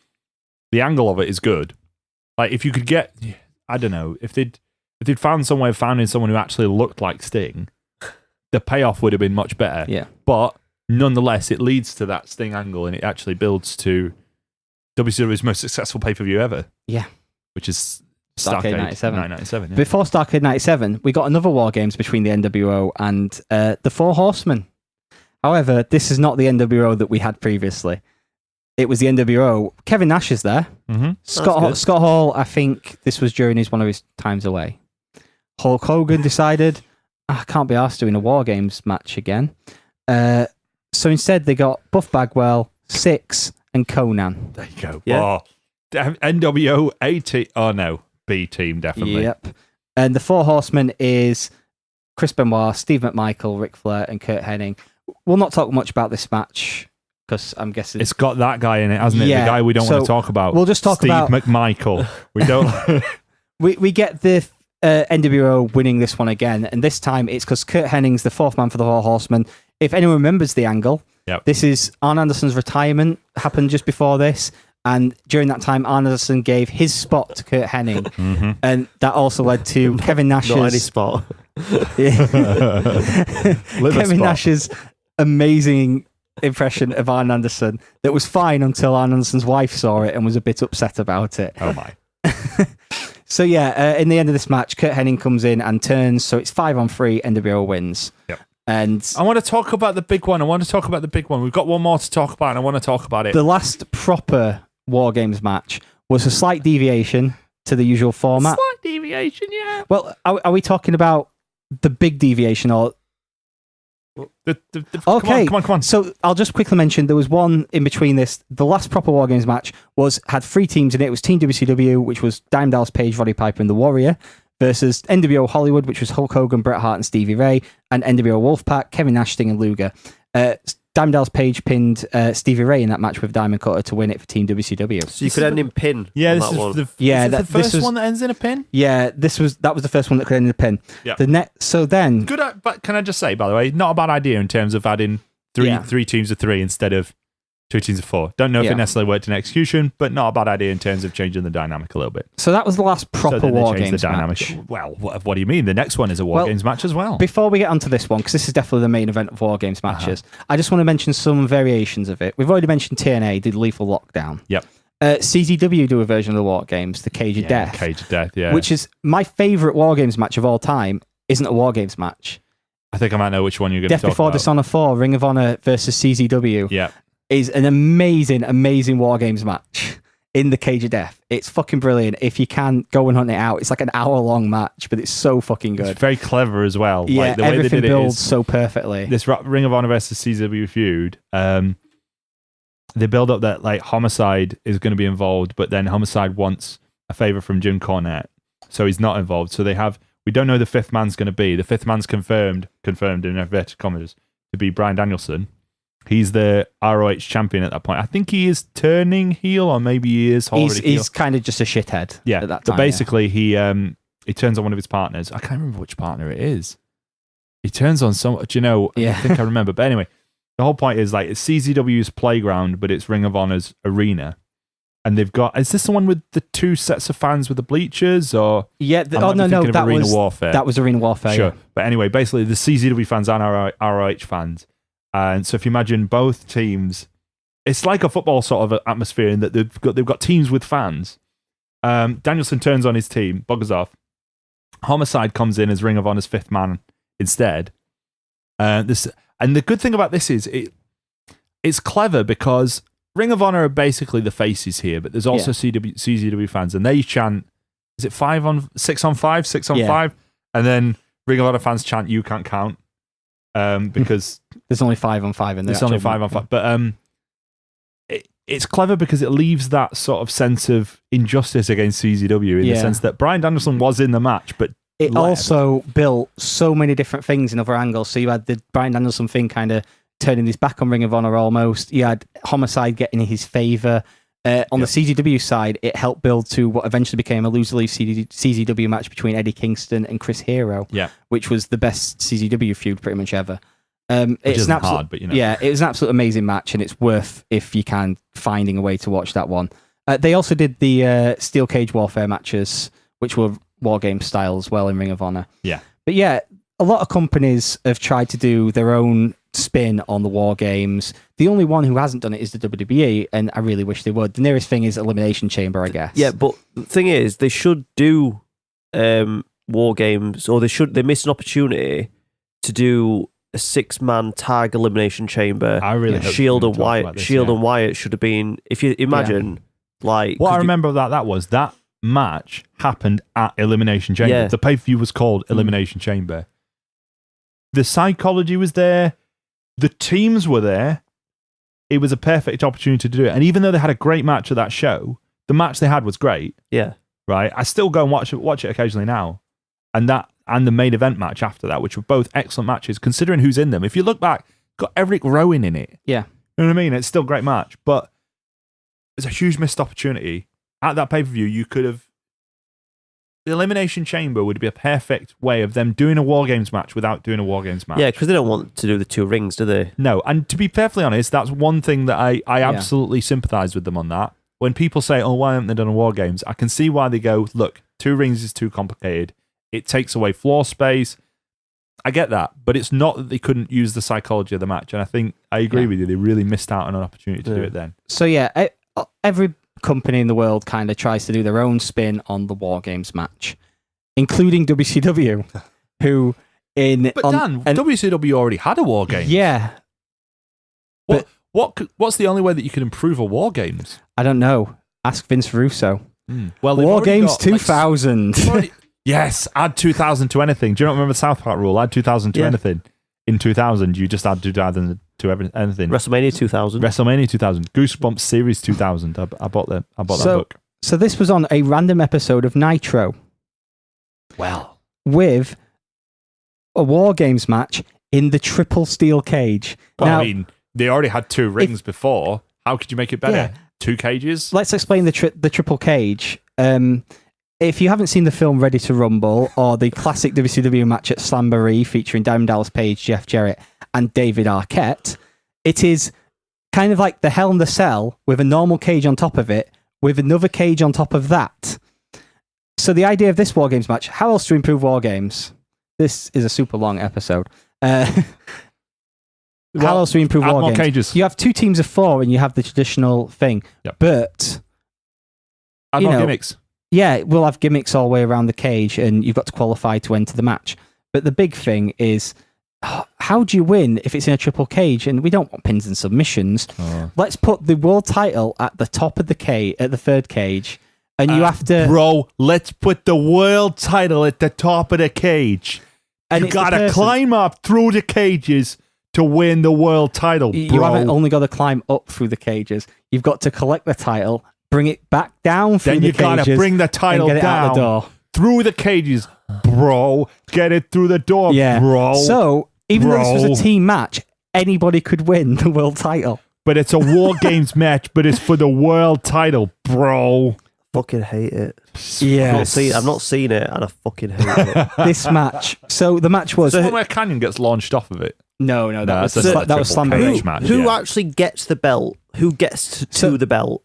S2: the angle of it is good. Like, if you could get, I don't know, if they'd found some way of finding someone who actually looked like Sting, the payoff would have been much better.
S3: Yeah.
S2: But nonetheless, it leads to that Sting angle and it actually builds to WCW's most successful pay-per-view ever.
S3: Yeah.
S2: Which is
S3: Starrcade 97.
S2: 1997. Yeah.
S3: Before Starrcade 97, we got another WarGames between the NWO and the Four Horsemen. However, this is not the NWO that we had previously. It was the NWO. Kevin Nash is there.
S2: Mm-hmm.
S3: Scott Hall, I think this was during one of his times away. Hulk Hogan decided, I can't be asked doing a WarGames match again. So instead, they got Buff Bagwell, Six, and Conan.
S2: There you go.
S4: Yeah.
S2: Oh, NWO A team. Oh no, B team definitely.
S3: Yep. And the Four Horsemen is Chris Benoit, Steve McMichael, Ric Flair, and Kurt Hennig. We'll not talk much about this match because I'm guessing
S2: It's got that guy in it, hasn't it?
S3: Yeah,
S2: The guy we don't
S3: so
S2: want to talk about.
S3: we'll just talk
S2: Steve
S3: about-
S2: McMichael. We don't.
S3: we get the NWO winning this one again, and this time it's because Kurt Hennig's the fourth man for the Four Horsemen. If anyone remembers the angle,
S2: Yep.
S3: this is Arn Anderson's retirement happened just before this, and during that time, Arn Anderson gave his spot to Kurt Hennig,
S2: Mm-hmm.
S3: and that also led to Kevin Nash's
S4: Not any spot.
S2: Liver
S3: Kevin
S2: spot.
S3: Nash's amazing impression of Arn Anderson that was fine until Arn Anderson's wife saw it and was a bit upset about it.
S2: Oh my.
S3: So yeah, in the end of this match, Kurt Hennig comes in and turns, so it's 5-on-3, NWO wins.
S2: Yep.
S3: And
S2: I want to talk about the big one. We've got one more to talk about, and I want to talk about it.
S3: the last proper WarGames match was a slight deviation to the usual format.
S2: Slight deviation, yeah.
S3: Well, are we talking about the big deviation or... Okay.
S2: Come on.
S3: So I'll just quickly mention there was one in between this. The last proper WarGames match had 3 teams in it. It was Team WCW, which was Dime Dallas Page, Roddy Piper, and The Warrior, versus NWO Hollywood, which was Hulk Hogan, Bret Hart, and Stevie Ray, and NWO Wolfpack, Kevin Nash, Sting, and Luger. Dime Dallas Page pinned Stevie Ray in that match with Diamond Cutter to win it for Team WCW.
S4: So you could end in pin.
S2: Yeah,
S4: on
S2: this
S4: that
S2: is
S4: one.
S2: the
S3: this
S2: first
S3: was-
S2: one that ends in a pin.
S3: Yeah, that was the first one that could end in a pin.
S2: Yeah.
S3: So then,
S2: Good, but can I just say, by the way, not a bad idea in terms of adding three teams of 3 instead of 2 teams of 4. Don't know if
S3: Yeah.
S2: it necessarily worked in execution, but not a bad idea in terms of changing the dynamic a little bit.
S3: so that was the last proper
S2: so then they changed the
S3: WarGames
S2: dynamic.
S3: match.
S2: Well, what do you mean? The next one is a WarGames match as well.
S3: Before we get onto this one, because this is definitely the main event of WarGames matches, I just want to mention some variations of it. We've already mentioned TNA did Lethal Lockdown.
S2: Yep.
S3: CZW do a version of the WarGames, the Cage of Death,
S2: Cage of Death, yeah.
S3: which is my favourite WarGames match of all time. Isn't a WarGames match.
S2: I think I might know which one you're going to
S3: Death
S2: talk
S3: Before
S2: about.
S3: Dishonor 4, Ring of Honor versus CZW
S2: Yeah.
S3: is an amazing, amazing WarGames match in the Cage of Death. It's fucking brilliant. If you can go and hunt it out, it's like an hour-long match, but it's so fucking good.
S2: It's very clever as well.
S3: Yeah,
S2: Like, the way they
S3: everything
S2: did it
S3: builds
S2: is,
S3: so perfectly.
S2: this Ring of Honor versus CZW feud, they build up that like Homicide is going to be involved, but then Homicide wants a favor from Jim Cornette, so he's not involved. So we We don't know who the fifth man's going to be. The fifth man's confirmed in inverted commas, to be Bryan Danielson. He's the ROH champion at that point. I think he is turning heel, or maybe he is already heel.
S3: He's kind of just a shithead.
S2: Yeah,
S3: at that
S2: but
S3: time,
S2: basically he turns on one of his partners. I can't remember which partner it is. He turns on some. Do you know?
S3: Yeah.
S2: I think I remember. But anyway, the whole point is like it's CZW's playground, but it's Ring of Honor's arena. And they've got. Is this the one with the two sets of fans with the bleachers, or
S3: Yeah.
S2: I might be thinking of Arena Warfare.
S3: That was Arena Warfare.
S2: Sure.
S3: Yeah.
S2: But anyway, basically the CZW fans and ROH fans. And so if you imagine both teams, it's like a football sort of atmosphere in that they've got teams with fans. Danielson turns on his team, buggers off. Homicide comes in as Ring of Honor's fifth man instead. And the good thing about this is it's clever because Ring of Honor are basically the faces here, but there's also CZW fans, and they chant, is it 6 on 5, 6 on 5? And then Ring of Honor fans chant, you can't count. Because
S3: there's only 5 on 5 in there.
S2: There's only 5 on 5. But it's clever because it leaves that sort of sense of injustice against CZW in the sense that Bryan Danielson was in the match, but
S3: it also built so many different things in other angles. So you had the Bryan Danielson thing kind of turning his back on Ring of Honor almost. You had Homicide getting in his favour. On the CZW side, it helped build to what eventually became a lose-lose CZW match between Eddie Kingston and Chris Hero, which was the best CZW feud pretty much ever. It's an absolute,
S2: hard, but you know.
S3: Yeah, it was an absolute amazing match, and it's worth, if you can, finding a way to watch that one. They also did the Steel Cage Warfare matches, which were WarGames style as well in Ring of Honor.
S2: Yeah.
S3: But yeah, a lot of companies have tried to do their own spin on the WarGames. The only one who hasn't done it is the WWE, and I really wish they would. The nearest thing is Elimination Chamber, I guess.
S4: Yeah, but the thing is, they should do WarGames, or they missed an opportunity to do a 6-man tag Elimination Chamber.
S2: I really hope
S4: Shield
S2: we
S4: and
S2: can talk
S4: Wyatt.
S2: about this,
S4: Shield and Wyatt should have been. If you imagine, like
S2: what I remember about that was that match happened at Elimination Chamber.
S4: Yeah.
S2: The pay-per-view was called Elimination Chamber. The psychology was there. The teams were there. It was a perfect opportunity to do it. And even though they had a great match at that show, the match they had was great.
S4: Yeah.
S2: Right? I still go and watch it occasionally now. And the main event match after that, which were both excellent matches, considering who's in them. If you look back, got Eric Rowan in it.
S3: Yeah.
S2: You know what I mean? It's still a great match. But it's a huge missed opportunity. At that pay-per-view, you could have... The Elimination Chamber would be a perfect way of them doing a WarGames match without doing a WarGames match.
S4: Yeah, because they don't want to do the 2 rings, do they?
S2: No, and to be perfectly honest, that's one thing that I absolutely sympathise with them on that. When people say, oh, why haven't they done a WarGames? I can see why they go, look, 2 rings is too complicated. It takes away floor space. I get that, but it's not that they couldn't use the psychology of the match. And I think I agree with you. They really missed out on an opportunity to do it then.
S3: So yeah, every company in the world kind of tries to do their own spin on the WarGames match, including WCW, who
S2: WCW already had a WarGames.
S3: Yeah.
S2: What's the only way that you could improve a WarGames?
S3: I don't know. Ask Vince Russo.
S2: Well,
S3: WarGames 2000.
S2: Yes, add 2000 to anything. Do you not remember the South Park rule? Add 2000 to anything. In 2000, you just add 2000 to anything.
S4: WrestleMania 2000.
S2: WrestleMania 2000. Goosebumps Series 2000. I bought that book.
S3: So this was on a random episode of Nitro.
S2: Well.
S3: With a WarGames match in the triple steel cage.
S2: Well,
S3: now,
S2: I mean, they already had 2 rings before. How could you make it better?
S3: Yeah.
S2: 2 cages?
S3: Let's explain the triple cage. If you haven't seen the film Ready to Rumble or the classic WCW match at Slamboree featuring Diamond Dallas Page, Jeff Jarrett, and David Arquette, it is kind of like the Hell in the Cell with a normal cage on top of it, with another cage on top of that. So the idea of this WarGames match, how else to improve WarGames? This is a super long episode. How else do we improve WarGames?
S2: More cages.
S3: You have 2 teams of 4 and you have the traditional thing.
S2: Yep.
S3: But...
S2: Add more gimmicks.
S3: Yeah, we'll have gimmicks all the way around the cage and you've got to qualify to enter the match. But the big thing is, how do you win if it's in a triple cage? And we don't want pins and submissions.
S2: Oh.
S3: Let's put the world title at the top of the cage, at the 3rd cage, and you have to...
S2: Bro, let's put the world title at the top of the cage.
S3: And
S2: you got to climb up through the cages to win the world title, bro.
S3: You haven't only got to climb up through the cages. You've got to collect the title, bring it back down through the cages.
S2: Then you got to bring the title
S3: and get it
S2: down
S3: out the door.
S2: through the cages, bro. Get it through the door, bro.
S3: So, even though this was
S2: Bro.
S3: a team match, anybody could win the world title.
S2: But it's a War Games match, but it's for the world title, bro.
S4: Fucking hate it.
S3: Yeah.
S4: I've not seen it, and I fucking hate it.
S3: This match. So, the match was...
S2: Is that where Canyon gets launched off of it?
S3: No, that was
S2: that's a
S3: that was
S2: triple
S3: Slamboree.
S2: cage match.
S4: Who
S2: yeah.
S4: actually gets the belt? Who gets to the belt?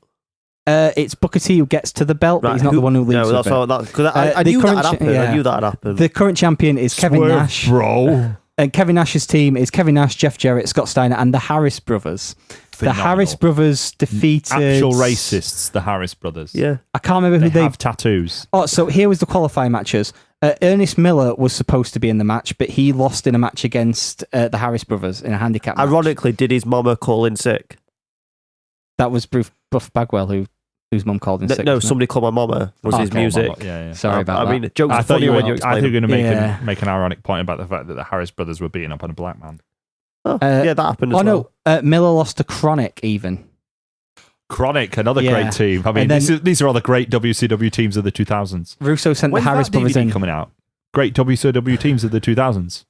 S3: It's Booker T who gets to the belt, but he's not the one who leaves
S4: No, that's
S3: with it.
S4: all. Because I
S3: The
S4: knew that
S3: current
S4: had happened.
S3: yeah.
S4: I knew that had happened.
S3: The current champion is Kevin
S2: Swerve,
S3: Nash.
S2: bro.
S3: And Kevin Nash's team is Kevin Nash, Jeff Jarrett, Scott Steiner, and the Harris brothers.
S2: Phenomenal.
S3: The Harris brothers defeated...
S2: Actual racists, the Harris brothers.
S4: Yeah.
S3: I can't remember who
S2: They
S3: they...
S2: have tattoos.
S3: Oh, so here was the qualifying matches. Ernest Miller was supposed to be in the match, but he lost in a match against the Harris brothers in a handicap match.
S4: Ironically, did his mama call in sick?
S3: That was Buff Bagwell whose mum called in sick.
S4: No,
S3: wasn't it?
S4: somebody called my mama. Was his
S3: Okay.
S4: music?
S2: Yeah.
S3: Sorry about that.
S4: I mean, jokes
S2: I
S4: are
S2: thought
S4: funny
S2: you were
S4: when you
S2: going
S4: explain
S2: to
S3: Yeah.
S2: make an ironic point about the fact that the Harris brothers were beating up on a black man.
S4: Oh, yeah, that happened as well.
S3: no, Miller lost to Chronic even.
S2: Chronic, another
S3: Yeah.
S2: great team. I mean,
S3: And then-
S2: these are all the great WCW teams of the 2000s.
S3: Russo sent
S2: When's
S3: the Harris
S2: that
S3: brothers
S2: DVD
S3: in.
S2: coming out? Great WCW teams of the 2000s.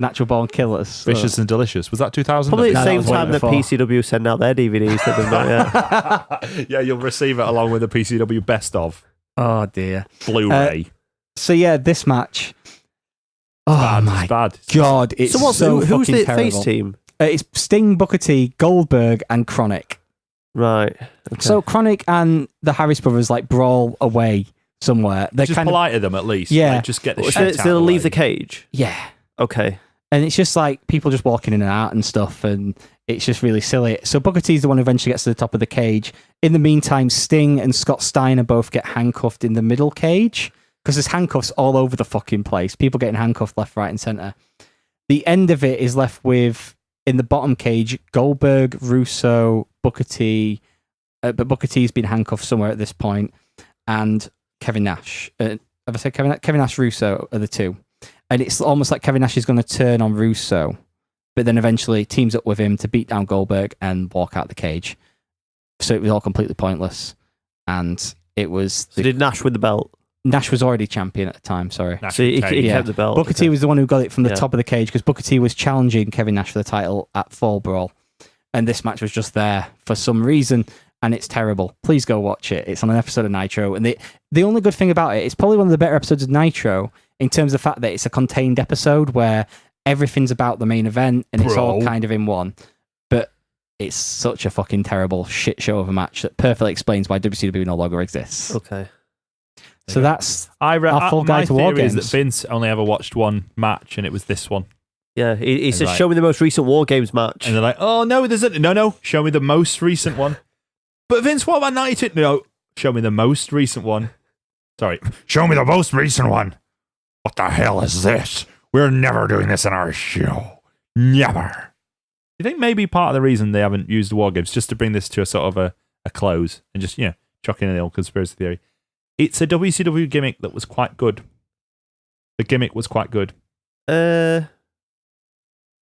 S3: Natural Born Killers.
S2: Vicious and Delicious. Was that 2000?
S4: Probably at
S3: No,
S4: the
S3: that
S4: same
S3: was way
S4: time that
S3: before.
S4: PCW send out their DVDs that they've not yet.
S2: Yeah, you'll receive it along with the PCW Best of
S3: Oh dear.
S2: Blu-ray.
S3: So yeah, this match. Oh
S2: Bad,
S3: my
S2: it's bad.
S3: god, it's
S4: So what's
S3: so
S4: who's
S3: fucking
S4: the
S3: terrible.
S4: face team?
S3: It's Sting, Booker T, Goldberg, and Chronic.
S4: Right. Okay.
S3: So Chronic and the Harris brothers like brawl away somewhere. They're
S2: Just
S3: kind of
S2: polite of them at least.
S3: Yeah.
S2: Like, just get the
S4: so
S2: shit out
S4: they'll
S2: of the
S4: leave
S2: way.
S4: the cage.
S3: yeah,
S4: Okay.
S3: and it's just like people just walking in and out and stuff, and it's just really silly. So Booker T is the one who eventually gets to the top of the cage. In the meantime, Sting and Scott Steiner both get handcuffed in the middle cage because there's handcuffs all over the fucking place. People getting handcuffed left, right, and center. The end of it is left with, in the bottom cage, Goldberg, Russo, Booker T, but Booker T's been handcuffed somewhere at this point, and Kevin Nash. Have I said Kevin? Kevin Nash, Russo are the two. And it's almost like Kevin Nash is going to turn on Russo, but then eventually teams up with him to beat down Goldberg and walk out the cage. So it was all completely pointless. And it was...
S4: So did Nash win the belt?
S3: Nash was already champion at the time, sorry.
S2: Nash
S4: So he
S2: and Kane.
S3: Yeah.
S4: kept the belt.
S3: Booker T was the one who got it from the
S4: Yeah.
S3: top of the cage because Booker T was challenging Kevin Nash for the title at Fall Brawl. And this match was just there for some reason, and it's terrible. Please go watch it. It's on an episode of Nitro. And the only good thing about it, it's probably one of the better episodes of Nitro in terms of the fact that it's a contained episode where everything's about the main event and it's all
S2: Bro.
S3: kind of in one. But it's such a fucking terrible shit show of a match that perfectly explains why WCW no longer exists.
S4: Okay.
S3: So that's
S2: Our
S3: full guide
S2: my
S3: to
S2: theory is
S3: WarGames.
S2: that Vince only ever watched one match, and it was this one.
S4: Yeah, he says,
S2: Right.
S4: show me the most recent WarGames match.
S2: And they're like, "Oh no, there's a no. Show me the most recent one." But Vince, what about 92? No, show me the most recent one. Sorry, show me the most recent one. What the hell is this? We're never doing this in our show. Never. You think maybe part of the reason they haven't used the WarGames just to bring this to a sort of a close and just chuck in the old conspiracy theory? It's a WCW gimmick that was quite good. The gimmick was quite good.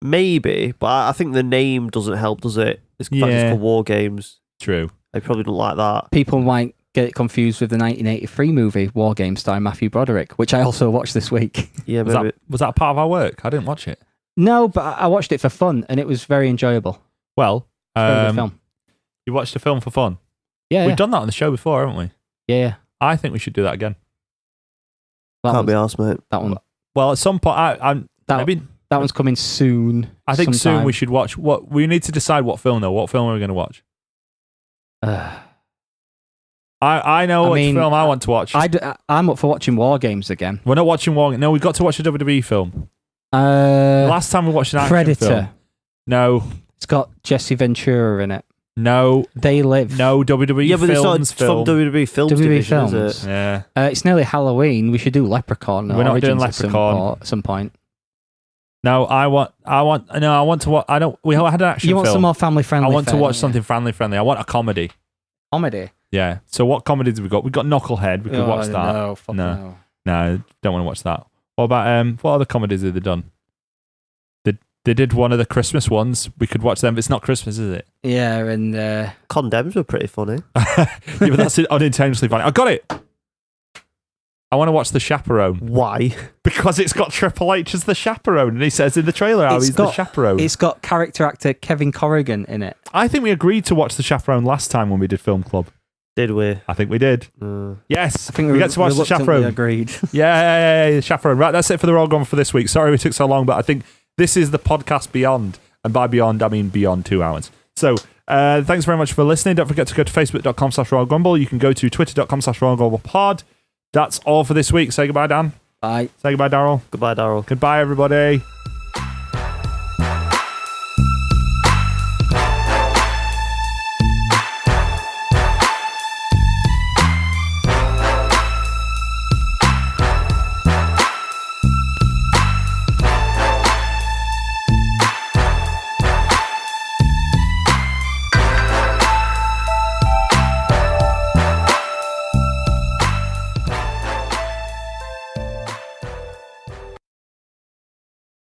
S4: Maybe, but I think the name doesn't help, does it? It's the fact
S2: Yeah.
S4: it's called WarGames.
S2: True.
S4: They probably don't like that.
S3: people might get it confused with the 1983 movie War Games starring Matthew Broderick, which I also watched this week.
S4: Yeah,
S2: Was
S4: maybe.
S2: that a part of our work? I didn't watch it.
S3: No, but I watched it for fun, and it was very enjoyable.
S2: Well,
S3: It's a very good film.
S2: you watched a film for fun.
S3: Yeah,
S2: We've
S3: yeah.
S2: done that on the show before, haven't we?
S3: Yeah.
S2: I think we should do that again.
S3: That,
S4: Can't be
S3: one's,
S4: arsed, mate.
S3: that one.
S2: Well, at some point,
S3: That,
S2: maybe
S3: that one's coming soon.
S2: I think soon
S3: sometime.
S2: we should watch. What we need to decide what film though. What film are we going to watch? I know
S3: I
S2: which
S3: mean,
S2: film I want to watch.
S3: I'm up for watching War Games again.
S2: We're not watching War. No, we've got to watch a WWE film.
S3: Last
S2: Last time we watched an action
S3: Predator.
S2: film. No,
S3: It's got Jesse Ventura in it.
S2: no,
S3: They Live.
S2: no WWE
S4: Yeah, but it's not
S2: films.
S4: from WWE Films
S3: WWE
S4: Division,
S3: Films.
S4: is it?
S2: Yeah,
S3: It's nearly Halloween. We should do Leprechaun.
S2: We're not doing
S3: Origins
S2: Leprechaun.
S3: At some point.
S2: no. I want to watch. I don't. We had an action
S3: You want
S2: film.
S3: some more family friendly?
S2: I want to watch something family. I want a comedy.
S3: comedy.
S2: Yeah. So what comedies have we got? We've got Knucklehead. We could watch that.
S3: No, fuck
S2: No.
S3: no.
S2: No, don't want to watch that. What about what other comedies have they done? They did one of the Christmas ones. We could watch them. But it's not Christmas, is it?
S3: Yeah, and
S4: Condemns were pretty funny.
S2: Yeah, but that's unintentionally funny. I got it. I want to watch The Chaperone
S4: Why?
S2: because it's got Triple H as the chaperone, and he says in the trailer how he's the chaperone.
S3: It's got character actor Kevin Corrigan in it.
S2: I think we agreed to watch The Chaperone last time when we did Film Club.
S4: Did we?
S2: I think we did. Yes,
S3: I think
S2: we get to watch The Chaperone.
S3: Agreed.
S2: Yeah, The Chaperone. Right, that's it for the Royal Grumble for this week. Sorry we took so long, but I think this is the podcast beyond, and by beyond I mean beyond 2 hours. So thanks very much for listening. Don't forget to go to facebook.com/Royal Grumble. You can go to twitter.com/Royal Grumble Pod. That's all for this week. Say goodbye, Dan.
S3: Bye.
S2: Say goodbye, Daryl.
S4: Goodbye, Daryl.
S2: Goodbye, everybody.